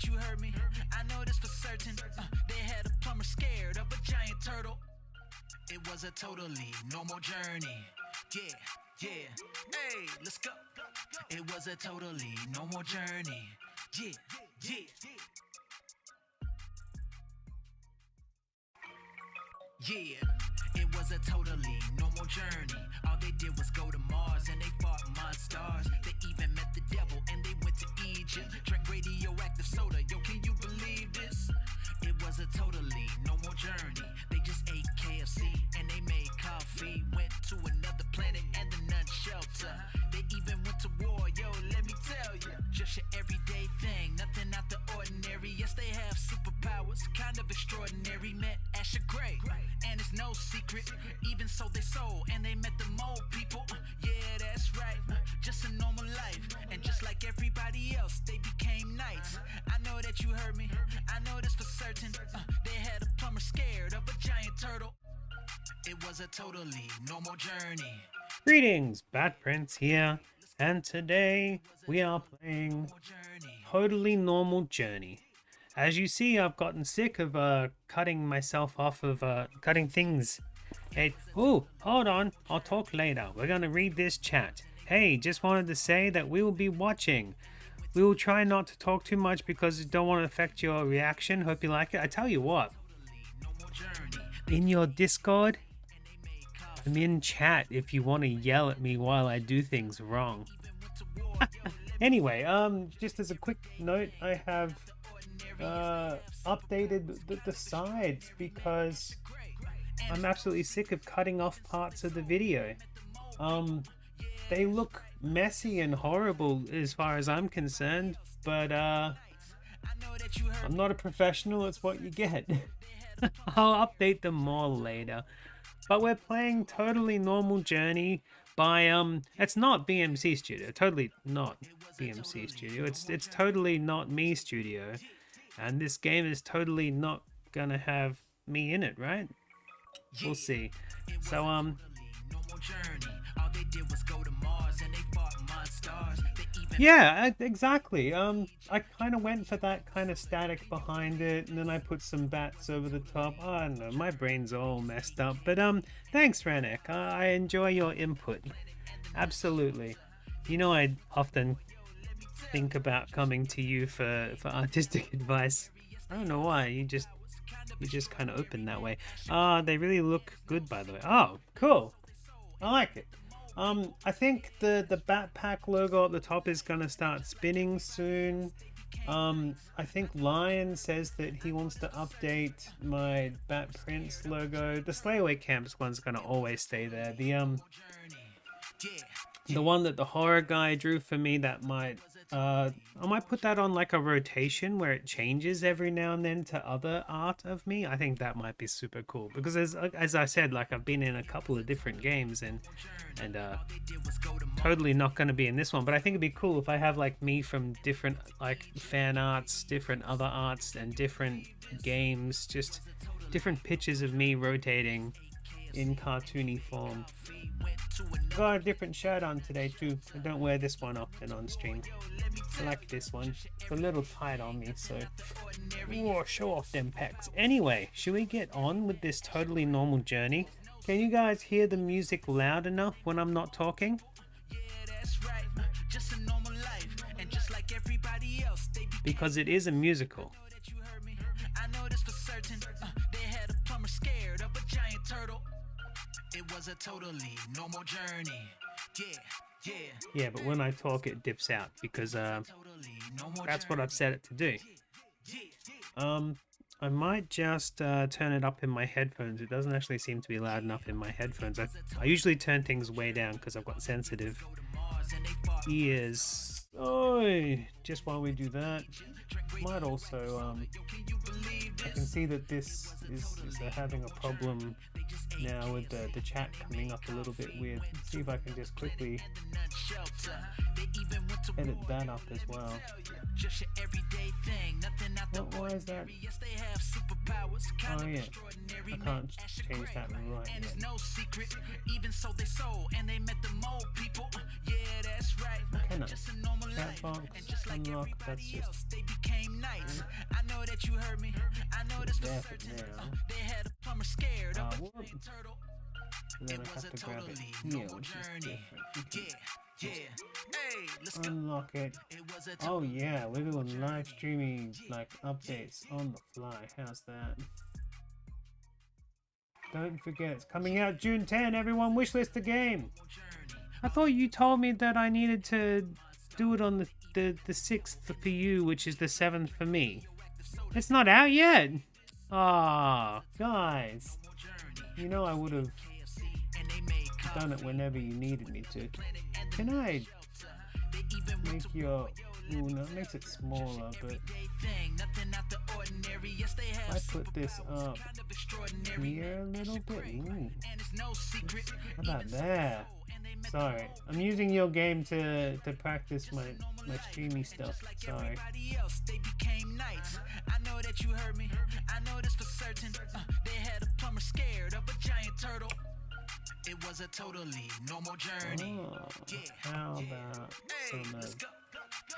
that you heard me. I know this for certain. They had a plumber scared of a giant turtle. It was a totally normal journey. Yeah, yeah. Hey, let's go. It was a totally normal journey. Yeah, yeah. Yeah, it was a totally normal journey. All they did was go to Mars and they fought monsters. They even met the devil and they went to Egypt. Drank radioactive soda, yo, can you believe this? It was a totally normal journey. They just ate KFC and they made coffee. Went to another planet and the nun shelter. They even went to war, yo, let me tell you. Just your everyday thing, nothing out the ordinary. Yes, they have superpowers, kind of extraordinary. Met Asher Gray, and it's no secret. Even so, they sold and they met the mole people. Yeah, that's right, just a normal life. And just like everybody else, they became knights. I know that you heard me, I know this for certain. They had a plumber scared of a giant turtle. It was a totally normal journey. Greetings, Batprince here, and today we are playing Totally Normal Journey. As you see, I've gotten sick of cutting myself off of cutting things. Hey, oh, hold on, I'll talk later. We're gonna read this chat. Hey, just wanted to say that we will be watching. We will try not to talk too much because we don't want to affect your reaction. Hope you like it. I tell you what, in your Discord, I'm in chat if you want to yell at me while I do things wrong. Anyway, just as a quick note, I have updated the sides because I'm absolutely sick of cutting off parts of the video. They look messy and horrible as far as I'm concerned, but I'm not a professional, it's what you get. I'll update them more later. But we're playing Totally Normal Journey by it's not BMC Studio, totally not BMC Studio. It's totally not me Studio, and this game is totally not gonna have me in it, right? We'll see. So yeah, exactly. I kind of went for that kind of static behind it, and then I put some bats over the top. Oh, I don't know, my brain's all messed up. But thanks, Ranek. I enjoy your input. Absolutely. You know, I often think about coming to you for artistic advice. I don't know why. You just kind of open that way. They really look good, by the way. Oh, cool. I like it. I think the backpack logo at the top is gonna start spinning soon. I think Lion says that he wants to update my Batprince logo. The Slayaway Camps one's gonna always stay there. The one that the horror guy drew for me, that might I might put that on like a rotation where it changes every now and then to other art of me. I think that might be super cool because as I said, like I've been in a couple of different games and totally not going to be in this one, but I think it'd be cool if I have like me from different like fan arts, different other arts and different games, just different pictures of me rotating in cartoony form. Got a different shirt on today too. I don't wear this one often on stream. I like this one. It's a little tight on me, so whoa, show off them pecs. Anyway, should we get on with this Totally Normal Journey? Can you guys hear the music loud enough when I'm not talking? Because it is a musical. I know this for certain. They had a plumber scared of a giant turtle. It was a totally normal journey. Yeah, but when I talk it dips out because that's what I've set it to do. I might just turn it up in my headphones. It doesn't actually seem to be loud enough in my headphones. I usually turn things way down because I've got sensitive ears. Oh, just while we do that, might also I can see that this is having a problem now with the chat coming up a little bit weird. Let's see if I can just quickly edit that up as well. Why is that? Oh yeah, I can't change that right And it's yet. no secret, even so they sold and they met the mole people. Yeah, that's right. Can I? Just a normal Chat life. box, And just like unlock, that's everybody just else, they became knights. I know that you heard me. I know this for there for certain. now. They had a plumber scared of a Whoop. giant turtle. And then It I was have a to grab it totally here, normal which is journey. different. Yeah, yeah. Hey, let's go. Unlock it. It was a Oh yeah, we're doing live streaming like updates on the fly. How's that? Don't forget, it's coming out June 10. Everyone wishlist the game. I thought you told me that I needed to do it on the 6th for you, which is the 7th for me. It's not out yet. Ah, guys. You know I would have done it whenever you needed me to. Can I make your... Ooh, no, it makes it smaller, but I put this up here a little bit. Ooh. How about that? Sorry, I'm using your game to practice my streamy stuff. Sorry. They became knights. I know that you heard me. I know this for certain. They had a plumber scared of a giant turtle. It was a totally normal journey. Oh, how about some of...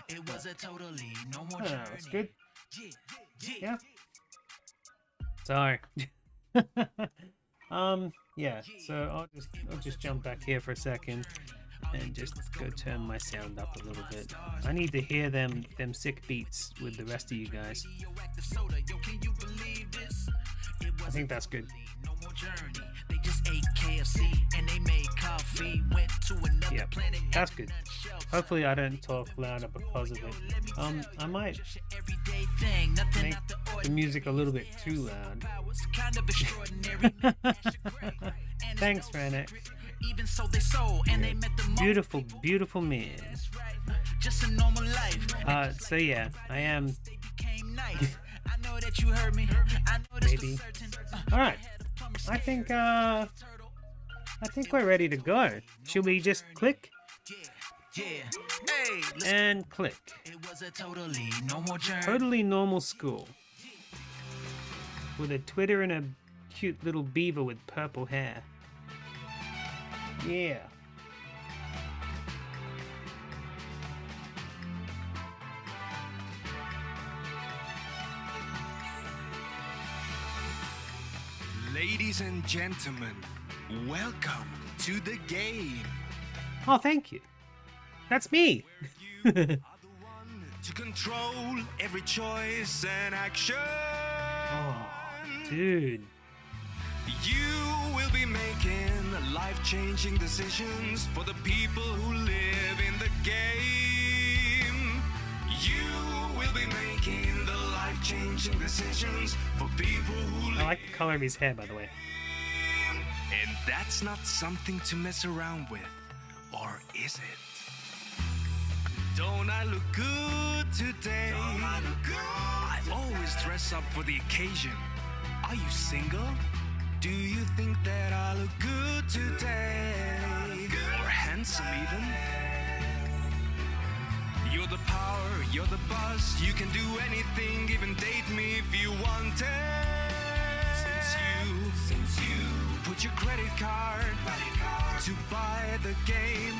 It was a totally normal Oh, journey. that's good. Yeah. Yeah. Sorry. Yeah, so I'll just jump back here for a second and just go turn my sound up a little bit. I need to hear them sick beats with the rest of you guys. I think that's good. They just ate KFC and they made coffee, went to another Yep, planet. that's good. Hopefully I don't talk louder because of it. I might make the music a little bit too loud. Thanks, Ranek. Even so they sold and they met the Beautiful, beautiful man. just a normal life. So yeah, I am They became nice. I know that you heard me. I know this maybe. for certain. Alright. I think we're ready to go. Should we just click Yeah. Hey, and click? it was a totally normal journey. Totally normal school. With a Twitter and a cute little beaver with purple hair. Yeah. Ladies and gentlemen, welcome to the game. Oh, thank you. That's me. You are the one to control every choice and action. Oh, dude. You will be making life-changing decisions for the people who live in the game. You will be making the life-changing decisions for people who live. I like the color of his hair, by the way. And that's not something to mess around with, or is it? Don't I look good today? Don't I look good? I always dress up for the occasion. Are you single? Do you think that I look good today? Or handsome even? You're the power, you're the buzz. You can do anything, even date me if you want it. Since you put your credit card to buy the game,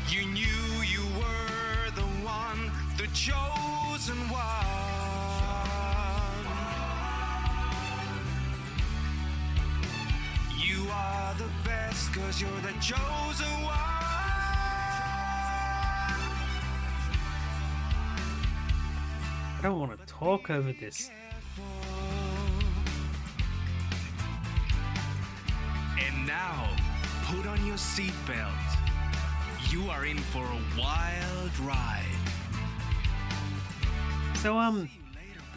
you knew you were the one, the chosen one. You are the best, 'cause you're the chosen one. I don't want to talk over this. And now, put on your seatbelt. You are in for a wild ride. So,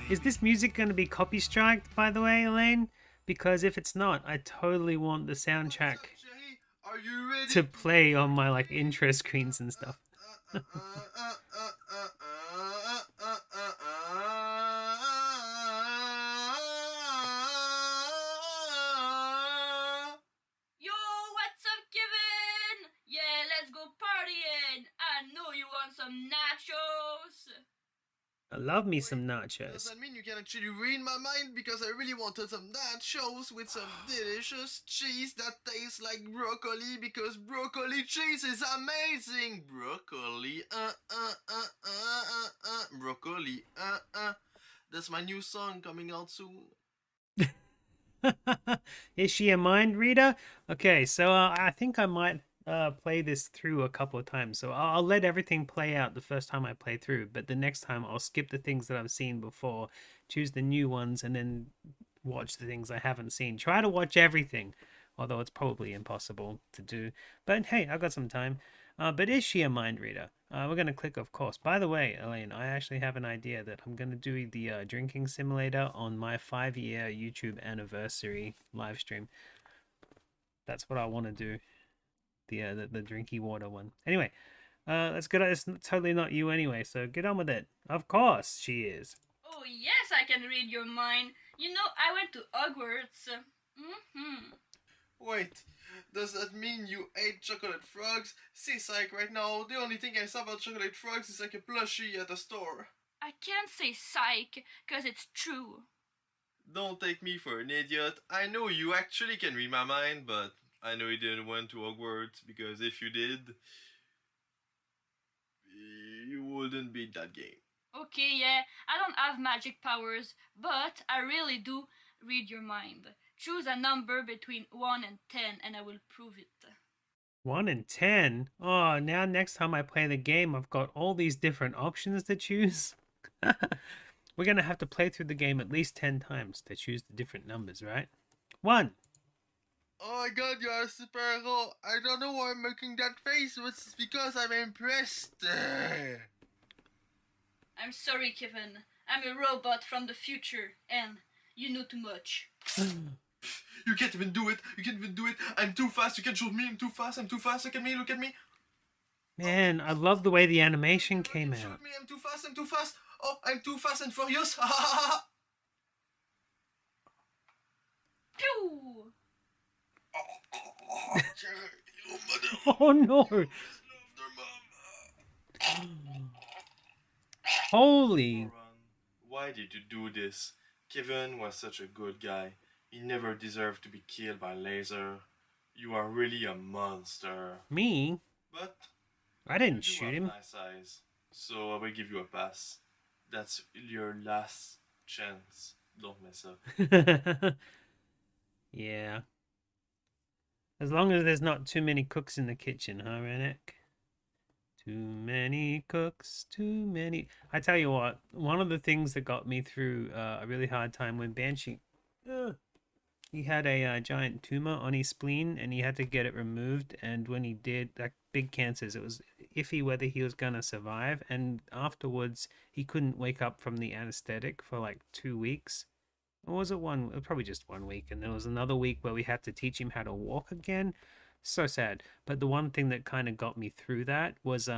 is this music going to be copy striked, by the way, Elaine? Because if it's not, I totally want the soundtrack Are you ready? to play on my, like, intro screens and stuff. Yo, what's up, Kevin? Yeah, let's go partying. I know you want some nachos. love me some Does nachos. that mean you can actually read my mind? Because I really wanted some nachos with some delicious cheese that tastes like broccoli, because broccoli cheese is amazing! Broccoli, broccoli, That's my new song coming out soon. Is she a mind reader? Okay, so I think I might play this through a couple of times. So I'll let everything play out the first time I play through, but the next time I'll skip the things that I've seen before, choose the new ones, and then watch the things I haven't seen. Try to watch everything, although it's probably impossible to do. But hey, I've got some time. But is she a mind reader? We're going to click, of course. By the way, Elaine, I actually have an idea that I'm going to do the drinking simulator on my 5-year YouTube anniversary live stream. That's what I want to do. The drinky water one. Anyway, let's get on. It's totally not you anyway, so get on with it. Of course she is. Oh, yes, I can read your mind. You know, I went to Hogwarts. Wait, does that mean you ate chocolate frogs? See, psych, right now, the only thing I saw about chocolate frogs is like a plushie at a store. I can't say psych, cause it's true. Don't take me for an idiot. I know you actually can read my mind, but I know you didn't went to Hogwarts, because if you did, you wouldn't beat that game. Okay, yeah, I don't have magic powers, but I really do read your mind. Choose a number between 1 and 10 and I will prove it. 1 and 10? Oh, now next time I play the game, I've got all these different options to choose. We're going to have to play through the game at least 10 times to choose the different numbers, right? 1. Oh my god, you are a superhero. I don't know why I'm making that face, but it's because I'm impressed. I'm sorry, Kevin. I'm a robot from the future and you know too much. You can't even do it. You can't even do it. I'm too fast. You can't shoot me. I'm too fast. I'm too fast. Look at me. Look at me. Man, I love the way the animation You came can't out. shoot me. I'm too fast. I'm too fast. Oh, I'm too fast and furious. Pew! Oh no! Holy! Why did you do this? Kevin was such a good guy. He never deserved to be killed by laser. You are really a monster. Me? But I you didn't do shoot have him. nice eyes, so I will give you a pass. That's your last chance. Don't mess up. Yeah. As long as there's not too many cooks in the kitchen, huh, Rennick? Too many cooks, too many. I tell you what, one of the things that got me through a really hard time when Banshee, he had a giant tumor on his spleen and he had to get it removed. And when he did, like big cancers, it was iffy whether he was gonna survive. And afterwards, he couldn't wake up from the anesthetic for like 2 weeks. Or was it one? It was probably just 1 week. And there was another week where we had to teach him how to walk again. So sad. But the one thing that kind of got me through that was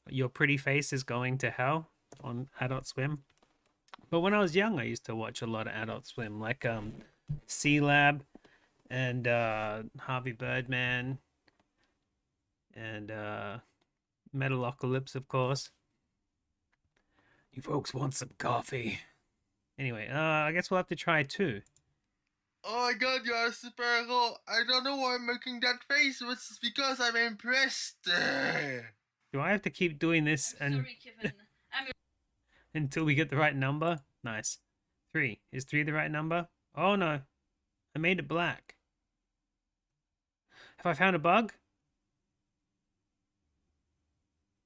Your Pretty Face is Going to Hell on Adult Swim. But when I was young, I used to watch a lot of Adult Swim, like C-Lab and Harvey Birdman and Metalocalypse, of course. You folks want some coffee? Anyway, I guess we'll have to try 2. Oh my god, you are a superhero. I don't know why I'm making that face, but it's because I'm impressed. Do I have to keep doing this I'm sorry, Kevin. until we get the right number? Nice. 3. Is 3 the right number? Oh no. I made it black. Have I found a bug?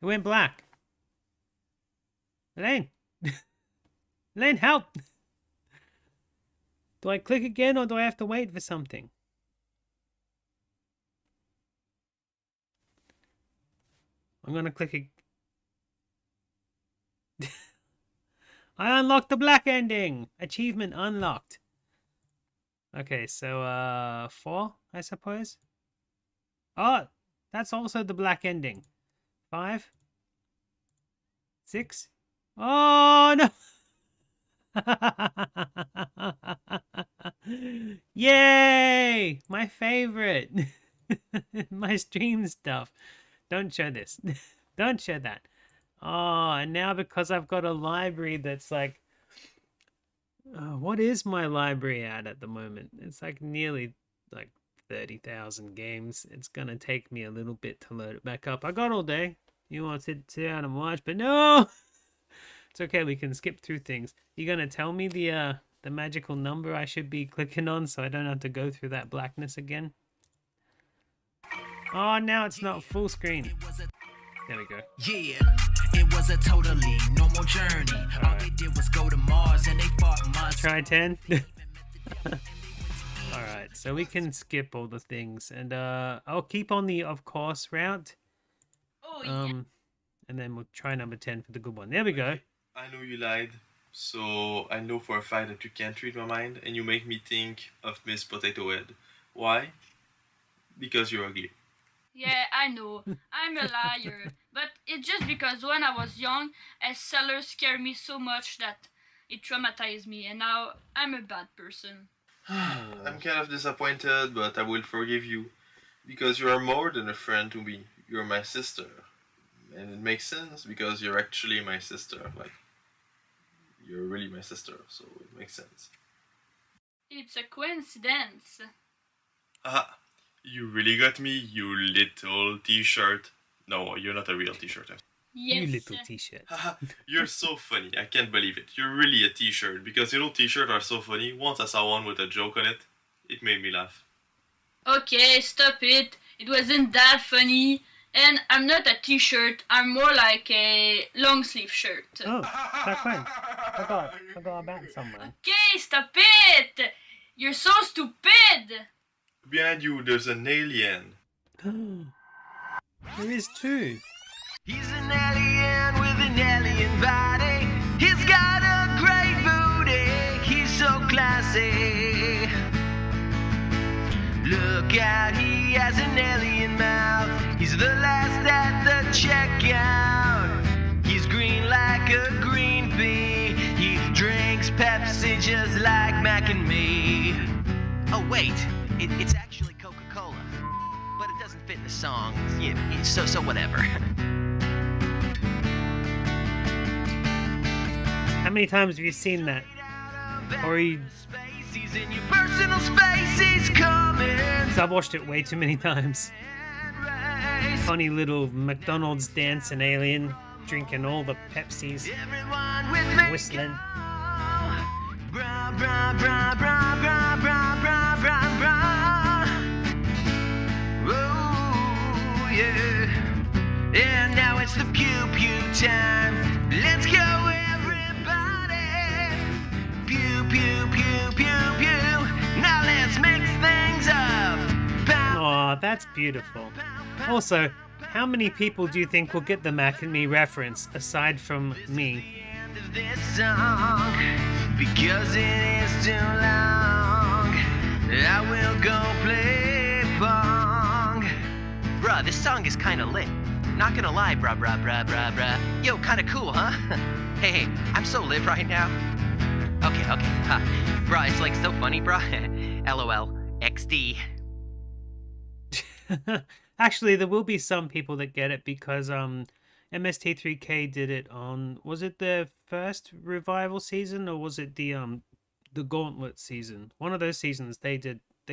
It went black. Elaine. Elaine, help! Do I click again or do I have to wait for something? I'm gonna click I unlocked the black ending! Achievement unlocked. Okay, so 4, I suppose. Oh, that's also the black ending. 5, 6. Oh no! Yay! My favorite. My stream stuff. Don't show this. Don't show that. Oh, and now because I've got a library that's like, what is my library at the moment? It's like nearly like 30,000 games. It's gonna take me a little bit to load it back up. I got all day. You want to sit down and watch, but no! It's okay, we can skip through things. You gonna tell me the magical number I should be clicking on so I don't have to go through that blackness again? Oh, now it's not full screen. There we go. Yeah, it was a totally normal journey. All they did was go to Mars and they fought monsters. Try 10. Alright, so we can skip all the things. And I'll keep on the of course route. Oh, yeah. And then we'll try number 10 for the good one. There we go. I know you lied, so I know for a fact that you can't read my mind, and you make me think of Miss Potato Head. Why? Because you're ugly. Yeah, I know. I'm a liar. But it's just because when I was young, a seller scared me so much that it traumatized me, and now I'm a bad person. I'm kind of disappointed, but I will forgive you. Because you are more than a friend to me. You're my sister. And it makes sense because you're actually my sister. Like, you're really my sister, so it makes sense. It's a coincidence. Haha, you really got me, you little t-shirt. No, you're not a real t-shirt. Yes. You little t-shirt. Haha, you're so funny, I can't believe it. You're really a t-shirt, because you know t-shirts are so funny. Once I saw one with a joke on it, it made me laugh. Okay, stop it. It wasn't that funny. And I'm not a t-shirt, I'm more like a long sleeve shirt. Oh, back when? I got a bat somewhere. Okay, stop it! You're so stupid! Behind you, there's an alien. There is two. He's an alien with an alien body. He's got a great booty. He's so classy. Look out, he has an alien mouth. He's the last at the checkout. He's green like a green pea. He drinks Pepsi just like Mac and me. Oh wait, it's actually Coca-Cola, but it doesn't fit in the song. Yeah, so whatever. How many times have you seen that? Or you... He's in your personal space, he's coming. I've watched it way too many times. Funny little McDonald's dancing alien, drinking all the Pepsis, Everyone with me. whistling. Bra, bra, bra, bra, bra, bra, bra, bra, bra. Oh, yeah. And now it's the pew pew time. Let's go, everybody. Pew, pew, pew, pew, pew. Now let's mix things up. Aw, that's beautiful. Also, how many people do you think will get the Mac and Me reference, aside from me? End of this song, because it is too long, I will go play pong. Bruh, this song is kinda lit. Not gonna lie, bruh, bruh, bruh, bruh, bruh. Yo, kinda cool, huh? Hey, I'm so lit right now. Okay, huh. Bruh, it's like so funny, bruh. LOL, XD. Actually, there will be some people that get it because MST3K did it on, was it the first revival season or was it the Gauntlet season? One of those seasons they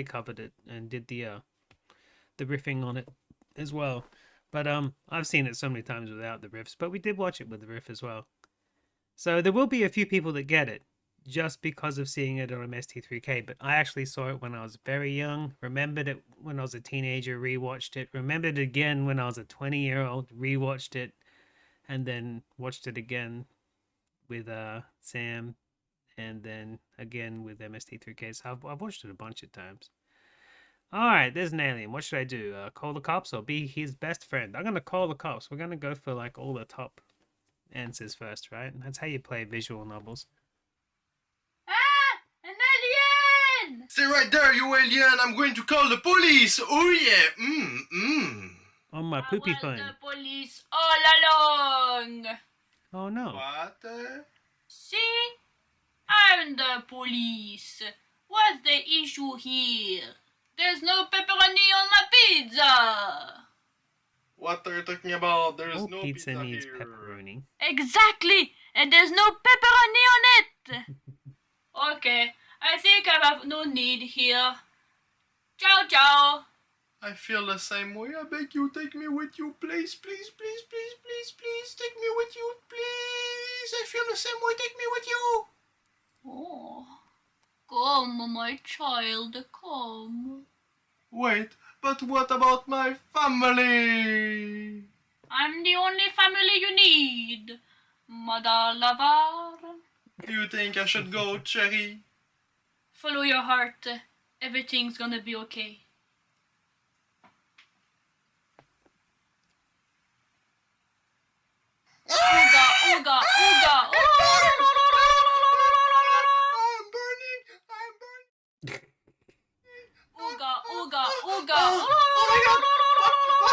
covered it and did the riffing on it as well. But I've seen it so many times without the riffs, but we did watch it with the riff as well. So there will be a few people that get it just because of seeing it on MST3K, but I actually saw it when I was very young, remembered it when I was a teenager, rewatched it, remembered it again when I was a 20-year-old, rewatched it, and then watched it again with Sam, and then again with MST3K. So I've watched it a bunch of times. Alright, there's an alien. What should I do? Call the cops or be his best friend? I'm going to call the cops. We're going to go for like all the top answers first, right? That's how you play visual novels. Ah! An alien! Stay right there, you alien. I'm going to call the police. Oh yeah. On my I poopy was phone. the police all along. Oh no. What? See? I'm the police. What's the issue here? There's no pepperoni on my pizza. What are you talking about? There's All no pizza pizza needs here. pepperoni. Exactly! And there's no pepperoni on it! Okay, I think I have no need here. Ciao, ciao! I feel the same way. I beg you, take me with you, please, please, please, please, please, please, take me with you, please. I feel the same way. Take me with you. Oh, come, my child, come. Wait, but what about my family? I'm the only family you need, Mother Lover. Do you think I should go, Cherry? Follow your heart. Everything's gonna be okay. Ooga, ooga, ooga. I'm burning. I'm burning. Ooga, ooga, ooga. Oh my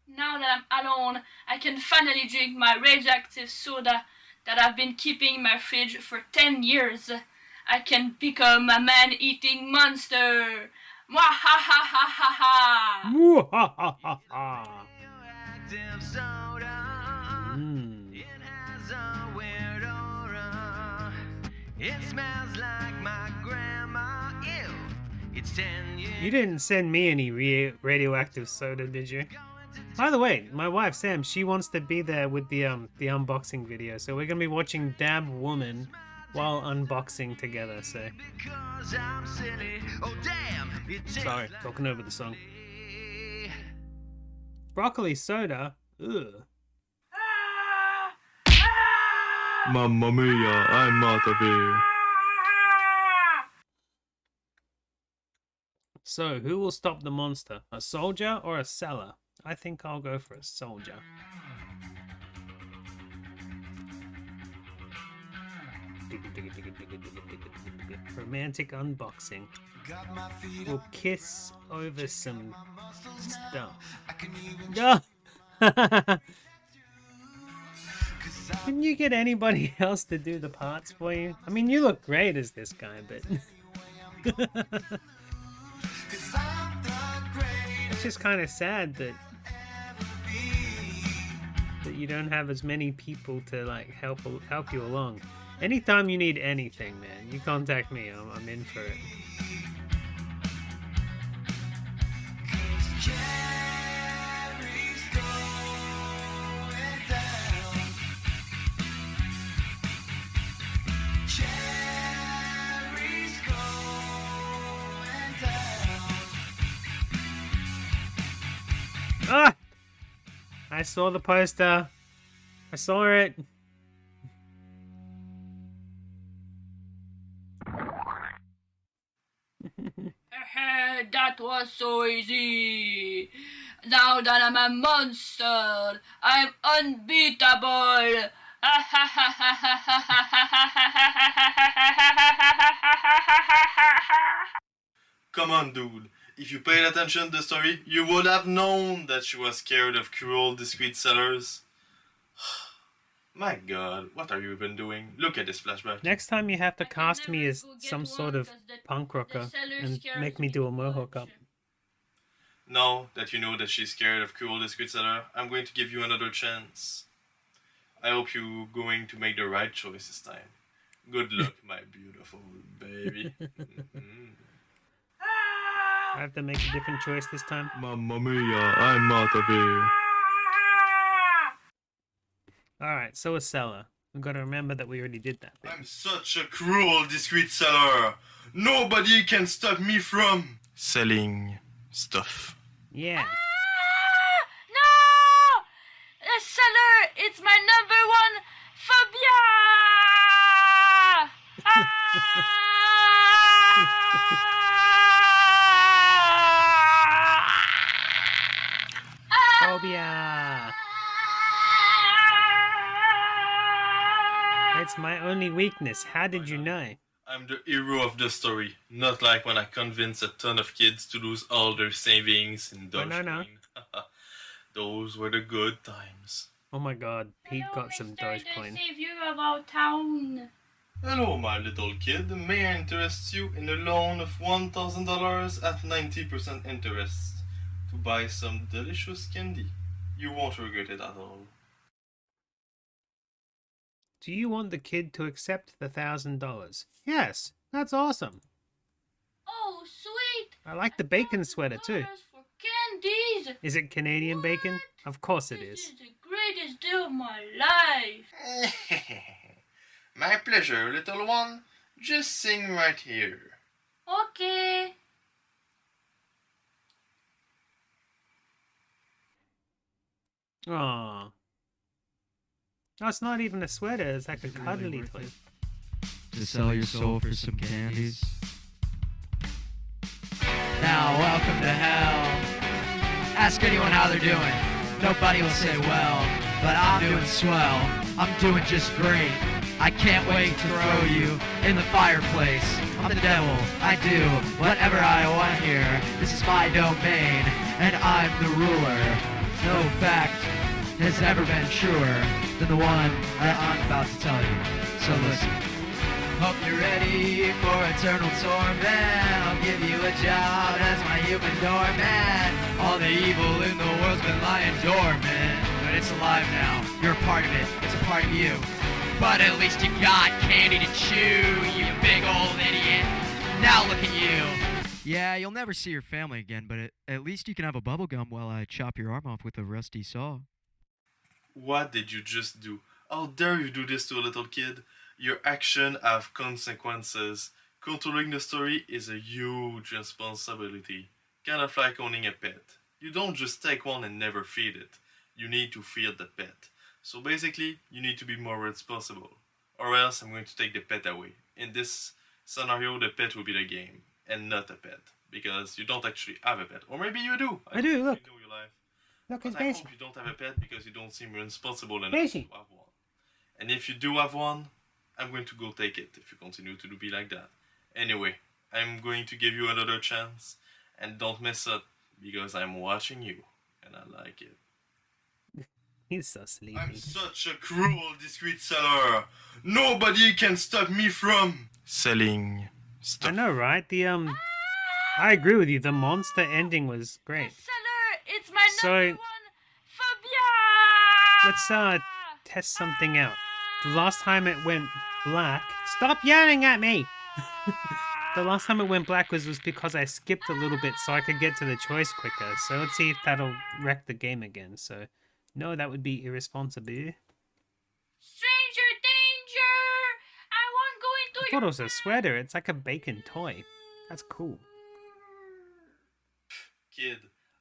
Now that I'm alone, I can finally drink my radioactive soda that I've been keeping in my fridge for 10 years. I can become a man-eating monster. Mwahahahaha! Mwahahaha. Radioactive soda. It has a weird aura. It smells like my grandma. Ew. It's 10 years. You didn't send me any radioactive soda, did you? By the way, my wife Sam, she wants to be there with the unboxing video, so we're gonna be watching Dab Woman while unboxing together. So Because I'm silly. Oh damn. It's sorry, talking over the song. Broccoli soda. Ugh. Mamma mia, I'm out of here. So, who will stop the monster? A soldier or a seller? I think I'll go for a soldier. Romantic unboxing. We'll kiss over some stuff. Couldn't you get anybody else to do the parts for you? I mean, you look great as this guy, but... It's just kind of sad that you don't have as many people to like help you along. Anytime you need anything, man, you contact me. I'm in for it. Ah! I saw the poster. I saw it. That was so easy. Now that I'm a monster, I'm unbeatable. Come on, dude. If you paid attention to the story, you would have known that she was scared of cruel, discreet sellers. My god, what are you even doing? Look at this flashback. Next time you have to I can cast me never as go get some one sort of 'cause the punk rocker seller and scares make me me do a too mohawk much. up. Now that you know that she's scared of cruel, discreet seller, I'm going to give you another chance. I hope you're going to make the right choice this time. Good luck, my beautiful baby. I have to make a different choice this time. Mamma mia, I'm out of here. Alright, so a seller. We've got to remember that we already did that bit. I'm such a cruel, discreet seller. Nobody can stop me from selling stuff. Yeah. No! The seller, it's my number one phobia! Phobia. It's my only weakness. How did you know? I'm the hero of the story, not like when I convinced a ton of kids to lose all their savings in Oh, Dogecoin. no. Those were the good times. Oh my god, Pete Hello, got some Mr. Dogecoin. The savior of our town. Hello, my little kid. May I interest you in a loan of $1,000 at 90% interest to buy some delicious candy? You won't regret it at all. Do you want the kid to accept the $1,000? Yes, that's awesome. Oh, sweet. I like the bacon sweater too. $1,000 for candies. Is it Canadian bacon? What? Of course it This is. is the greatest day of my life. My pleasure, little one. Just sing right here. Okay. Aww. No, it's not even a sweater, it's like a cuddly toy. To sell your soul for some candies. Now welcome to hell. Ask anyone how they're doing. Nobody will say well, but I'm doing swell. I'm doing just great. I can't wait to throw you in the fireplace. I'm the devil. I do whatever I want here. This is my domain, and I'm the ruler. No fact has ever been truer than the one that I'm about to tell you. So listen. Hope you're ready for eternal torment. I'll give you a job as my human doorman. All the evil in the world's been lying dormant, but it's alive now. You're a part of it. It's a part of you. But at least you got candy to chew, you big old idiot. Now look at you. Yeah, you'll never see your family again, but at least you can have a bubble gum while I chop your arm off with a rusty saw. What did you just do? How dare you do this to a little kid? Your actions have consequences. Controlling the story is a huge responsibility. Kind of like owning a pet. You don't just take one and never feed it. You need to feed the pet. So basically, you need to be more responsible. Or else I'm going to take the pet away. In this scenario, the pet will be the game, and not a pet. Because you don't actually have a pet. Or maybe you do. I do, look. Know your life. Look, But it's I Daisy. hope you don't have a pet because you don't seem responsible enough Daisy. to have one. And if you do have one, I'm going to go take it if you continue to be like that. Anyway, I'm going to give you another chance. And don't mess up because I'm watching you. And I like it. He's so sleepy. I'm such a cruel, discreet seller. Nobody can stop me from selling I stuff. know, right? I agree with you. The monster ending was great. Seller, it's my So- number one phobia. Let's test something out. The last time it went black... Stop yelling at me! The last time it went black was because I skipped a little bit so I could get to the choice quicker. So let's see if that'll wreck the game again. So, no, that would be irresponsible. Stranger danger! I won't go I into thought your it was a sweater. It's like a bacon toy. That's cool. Kid,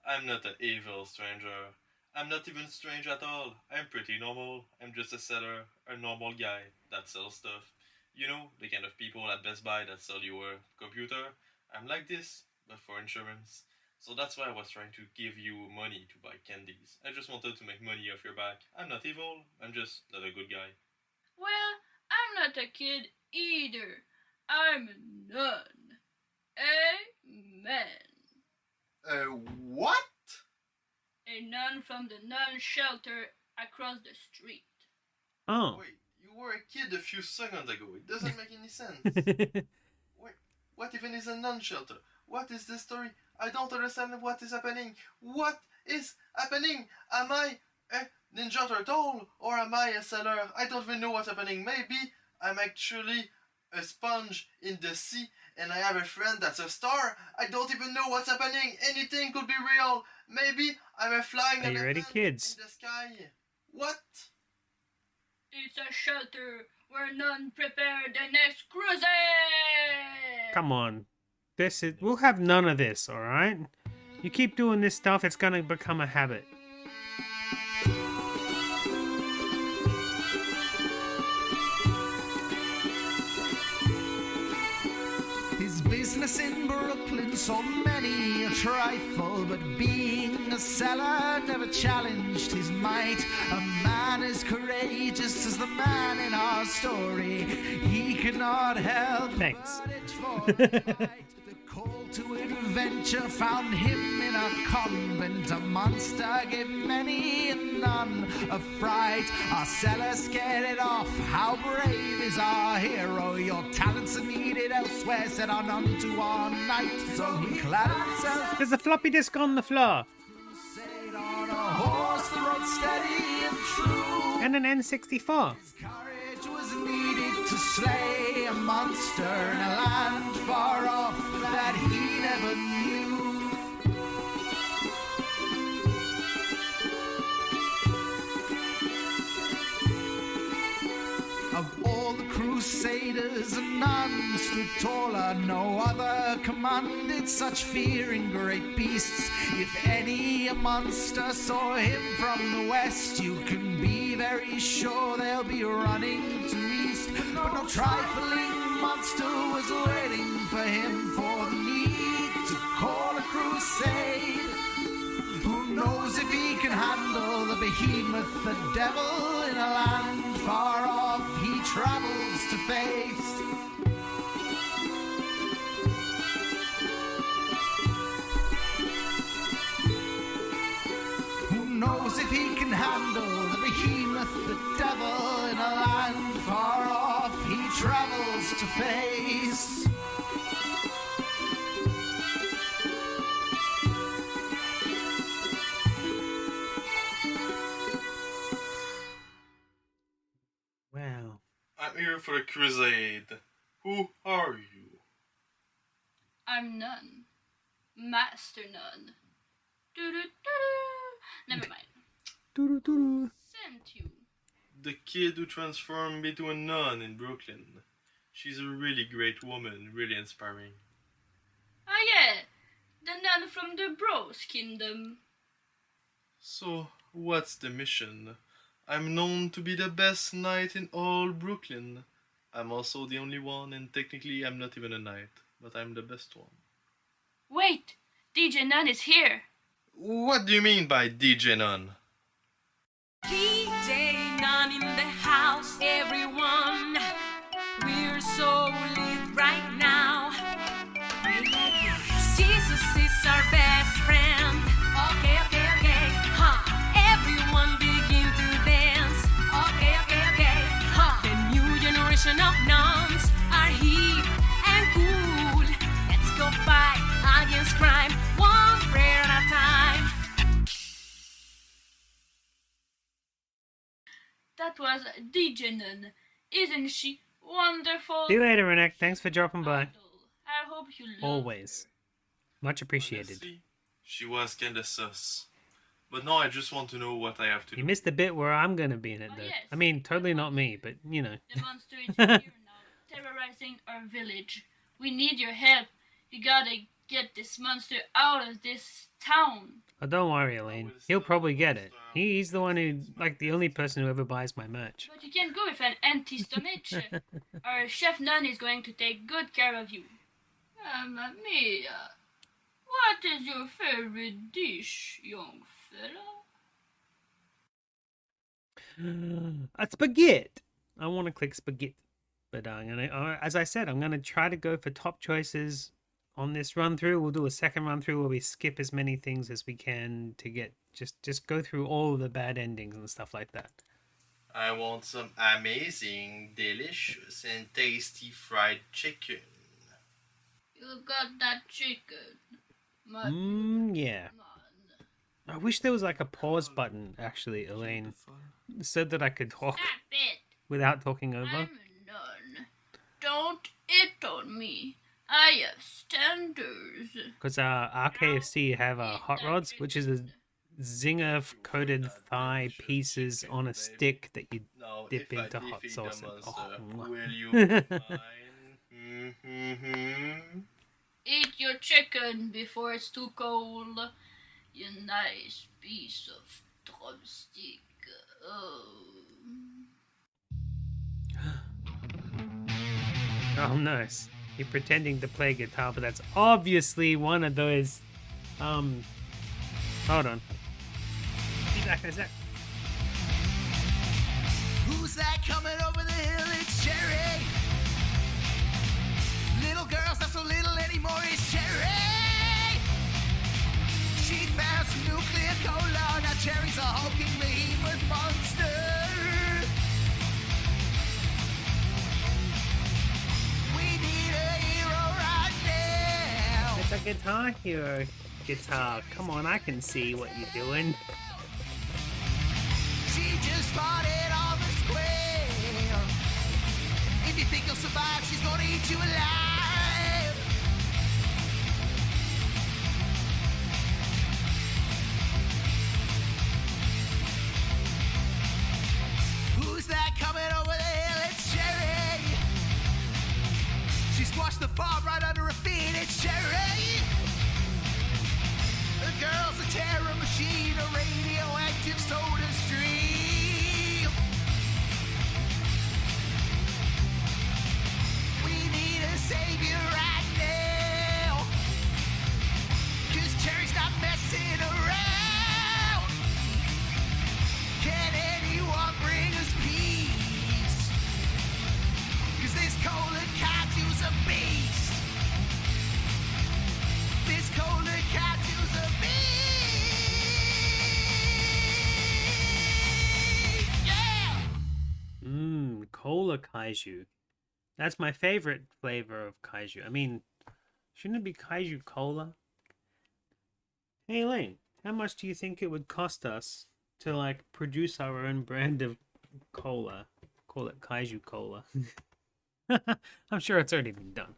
I'm not an evil stranger. I'm not even strange at all. I'm pretty normal. I'm just a seller, a normal guy that sells stuff. You know, the kind of people at Best Buy that sell you a computer. I'm like this, but for insurance. So that's why I was trying to give you money to buy candies. I just wanted to make money off your back. I'm not evil. I'm just not a good guy. Well, I'm not a kid either. I'm a nun. Amen. What? A nun from the nun shelter across the street. Oh. Wait, you were a kid a few seconds ago. It doesn't make any sense. Wait, what even is a nun shelter? What is this story? I don't understand what is happening. What is happening? Am I a Ninja Turtle or am I a seller? I don't even know what's happening. Maybe I'm actually a sponge in the sea and I have a friend that's a star. I don't even know what's happening. Anything could be real. Maybe I'm a flying Are you ready, elephant kids? in the sky. What? It's a shelter where none prepare the next crusade. Come on. We'll have none of this, alright? You keep doing this stuff, it's gonna become a habit. His business in Brooklyn saw many a trifle, but being a seller never challenged his might. A man as courageous as the man in our story, he could not help Thanks. but itch for the light. The call to adventure found him in in a convent, a monster gave many a nun a fright. Our cellar scared it off. How brave is our hero? Your talents are needed elsewhere, said our nun to our knight. So he clad himself. There's a floppy disk on the floor. Crusade on a horse that rode steady and true. And an N64. His courage was needed to slay a monster in a land far off that he never knew. Of all the crusaders and none stood taller, no other commanded such fear in great beasts. If any a monster saw him from the west, you can be very sure they'll be running to east. But no trifling monster was waiting for him for the need to call a crusade. Who knows if he can handle the behemoth, the devil in a land far off he travels to face. Who knows if he can handle the behemoth, the devil in a land far off he travels to face. Wow. I'm here for a crusade. Who are you? I'm Nun. Master Nun. Doo-doo-doo-doo. Never mind. Doo-doo-doo. Sent you. The kid who transformed me to a nun in Brooklyn. She's a really great woman, really inspiring. Ah yeah, the nun from the Bros Kingdom. So, what's the mission? I'm known to be the best knight in all Brooklyn. I'm also the only one, and technically I'm not even a knight, but I'm the best one. Wait, DJ Nun is here. What do you mean by DJ Nun? DJ Nun in the house, everyone. We're so lit right now. Jesus is our best friend. Okay, okay, okay. Huh. Everyone begin to dance. Okay, okay, okay. Huh. The new generation of nuns are hip and cool. Let's go fight against crime, one prayer at a time. That was DJ Nun. Isn't she wonderful? See you later, Renek. Thanks for dropping by. Idol. I hope you love Always. Much appreciated. Honestly, she was kinda sus. But now I just want to know what I have to You do. missed the bit where I'm gonna be in it, Oh, though. yes. I mean, totally not me, but you know. The monster is here now, terrorizing our village. We need your help. You gotta get this monster out of this town. Oh, don't worry, Elaine. He'll probably get it. He's the one who, like, the only person who ever buys my merch. But you can't go with an empty stomach. Our chef Nun is going to take good care of you. Mamma mia. What is your favorite dish, young fella? A spaghetti. I want to click spaghetti, but I'm gonna, as I said, I'm gonna try to go for top choices on this run through. We'll do a second run through where we skip as many things as we can to get just go through all of the bad endings and stuff like that. I want some amazing, delicious, and tasty fried chicken. You got that chicken. My Yeah. man. I wish there was like a pause button, actually, Elaine, so that I could talk Stop it. without talking over. I'm a nun. Don't it on me. I have standards. Because our KFC have hot rods, which is a zinger-coated thigh pieces on a stick that you Now, dip if I into hot defeat sauce. the And, monster, mwah. will you be mine? Eat your chicken before it's too cold. You nice piece of drumstick. Oh. Oh, nice. You're pretending to play guitar, but that's obviously one of those, hold on. Be back in a sec. Who's that coming over the hill? It's Cherry. Little girl's not so little anymore. It's Cherry. nuclear cola. Now Cherry's a hulking behemoth monster. We need a hero right now. It's a Guitar Hero guitar. Come on, I can see what you're doing. She just farted on the square. If you think you'll survive, she's gonna eat you alive. Who's that coming over the hill? It's Cherry. She squashed the farm right under her feet. It's Cherry. The girl's a terror machine, a radioactive soda stream. We need a savior right now, 'cause Cherry's not messing around. Can anyone bring us peace? 'Cause this cola kaiju's a beast. This cola kaiju's a beast. Yeah! Cola Kaiju. That's my favorite flavor of Kaiju. I mean, shouldn't it be Kaiju Cola? Hey, Elaine, how much do you think it would cost us to, like, produce our own brand of cola? Call it Kaiju Cola. I'm sure it's already been done.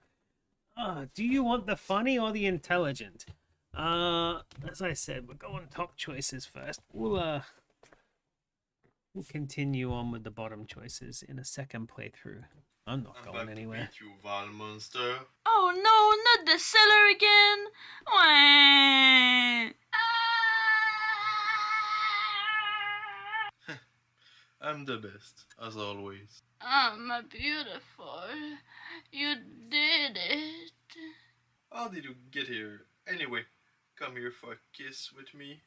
Do you want the funny or the intelligent? As I said, we're going top choices first. We'll continue on with the bottom choices in a second playthrough. I'm not going anywhere. Beat you, Val Monster. Oh no, not the cellar again! Wah. I'm the best, as always. My beautiful, you did it. How did you get here? Anyway, come here for a kiss with me.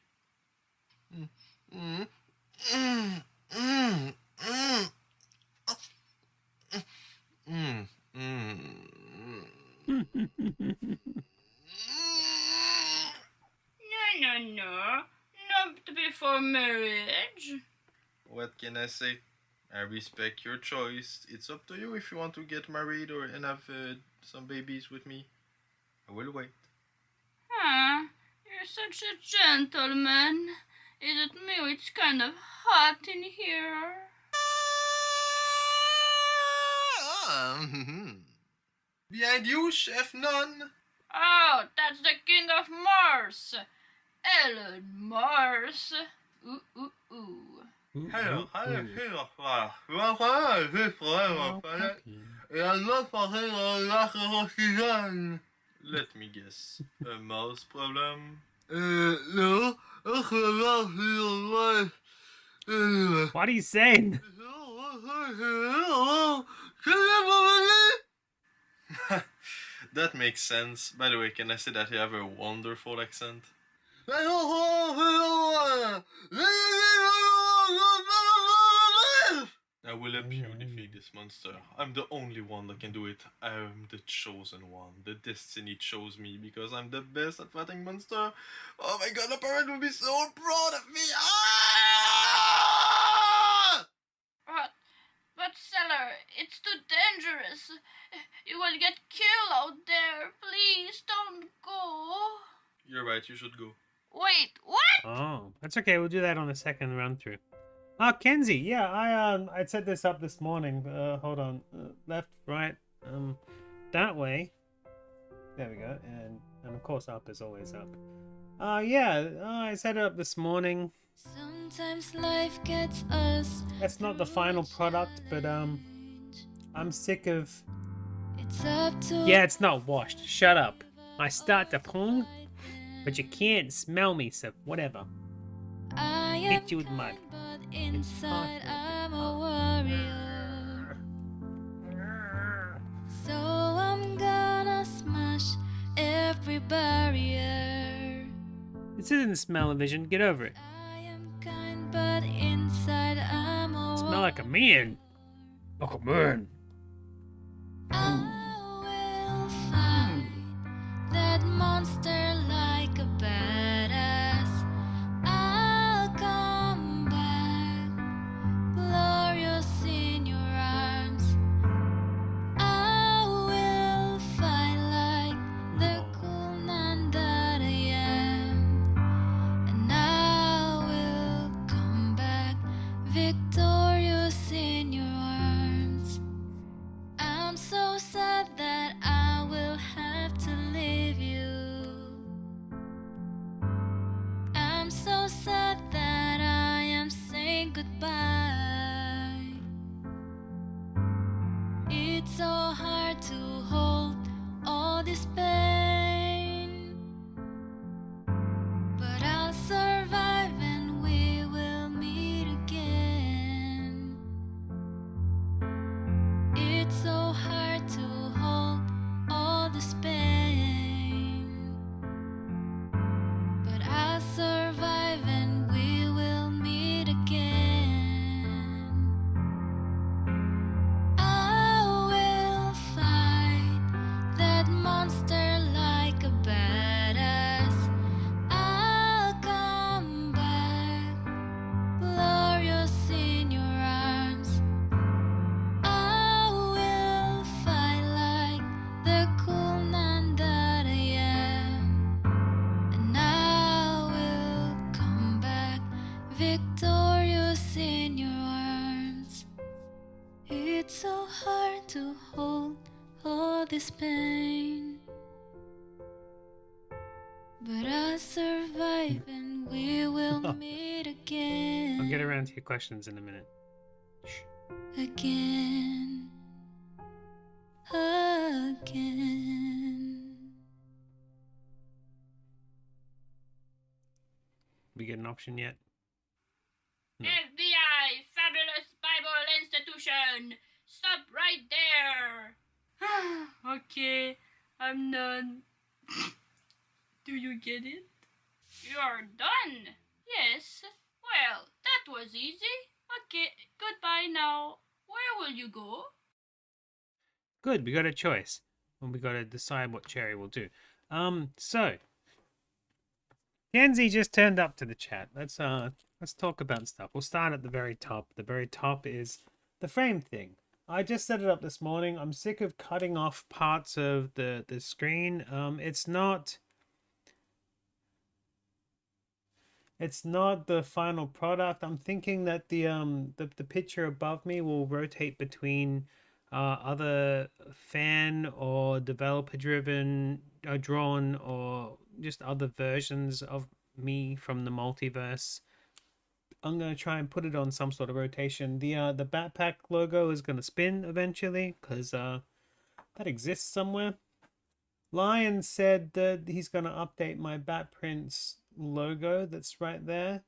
No, not before marriage. What can I say? I respect your choice. It's up to you if you want to get married or and have some babies with me. I will wait. You're such a gentleman. Is it me? It's kind of hot in here. Behind you, Chef Nun. Oh, that's the King of Mars. Elon Mars. Ooh, ooh, ooh. Hello. Let me guess. A mouse problem? No. What are you saying? That makes sense. By the way, can I say that you have a wonderful accent? I will help you defeat this monster. I'm the only one that can do it. I am the chosen one. The destiny chose me because I'm the best at fighting monster. Oh my god, the parent will be so proud of me. Ah! But Cellar, it's too dangerous. You will get killed out there. Please don't go. You're right, you should go. Wait, what? Oh, that's okay. We'll do that on the second run through. Kenzie, yeah, I set this up this morning. Hold on, left, right, that way. There we go, and of course up is always up. I set it up this morning. Sometimes life gets us. That's not the final product, but I'm sick of. It's up to. Yeah, it's not washed. Shut up. I start to pong, but you can't smell me, so whatever. I Hit you with mud. But inside I'm a warrior. So I'm gonna smash every barrier. This isn't smell-o-vision. Get over it. I am kind, but inside I'm a Smell like a man. Like a man. I will fight that monster like a badass. victorious in your arms. It's so hard to hold all this pain, but I'll survive and we will meet again. I'll get around to your questions in a minute. Shh. Again. We get an option yet? No. FBI, Fabulous Bible Institution! Stop right there! Okay, I'm done. Do you get it? You're done? Yes. Well, that was easy. Okay, goodbye now. Where will you go? Good, we got a choice. And we got to decide what Cherry will do. So Kenzie just turned up to the chat. Let's talk about stuff. We'll start at the very top. The very top is the frame thing. I just set it up this morning. I'm sick of cutting off parts of the screen. It's not the final product. I'm thinking that the picture above me will rotate between other fan or developer driven drawn or just other versions of me from the multiverse. I'm going to try and put it on some sort of rotation. The backpack logo is going to spin eventually because that exists somewhere. Lion said that he's going to update my Batprince logo that's right there,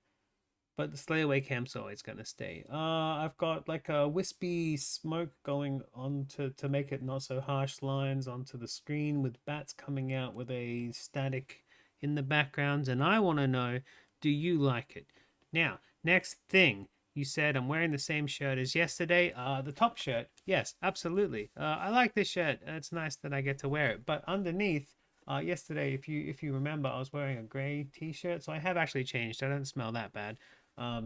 but the Slayaway camp's always going to stay. I've got like a wispy smoke going on to make it not so harsh lines onto the screen with bats coming out with a static in the background, and I want to know, do you like it? Now, next thing, you said I'm wearing the same shirt as yesterday. The top shirt, yes, absolutely. I like this shirt. It's nice that I get to wear it. But underneath, yesterday, if you remember, I was wearing a gray t-shirt, so I have actually changed. I don't smell that bad.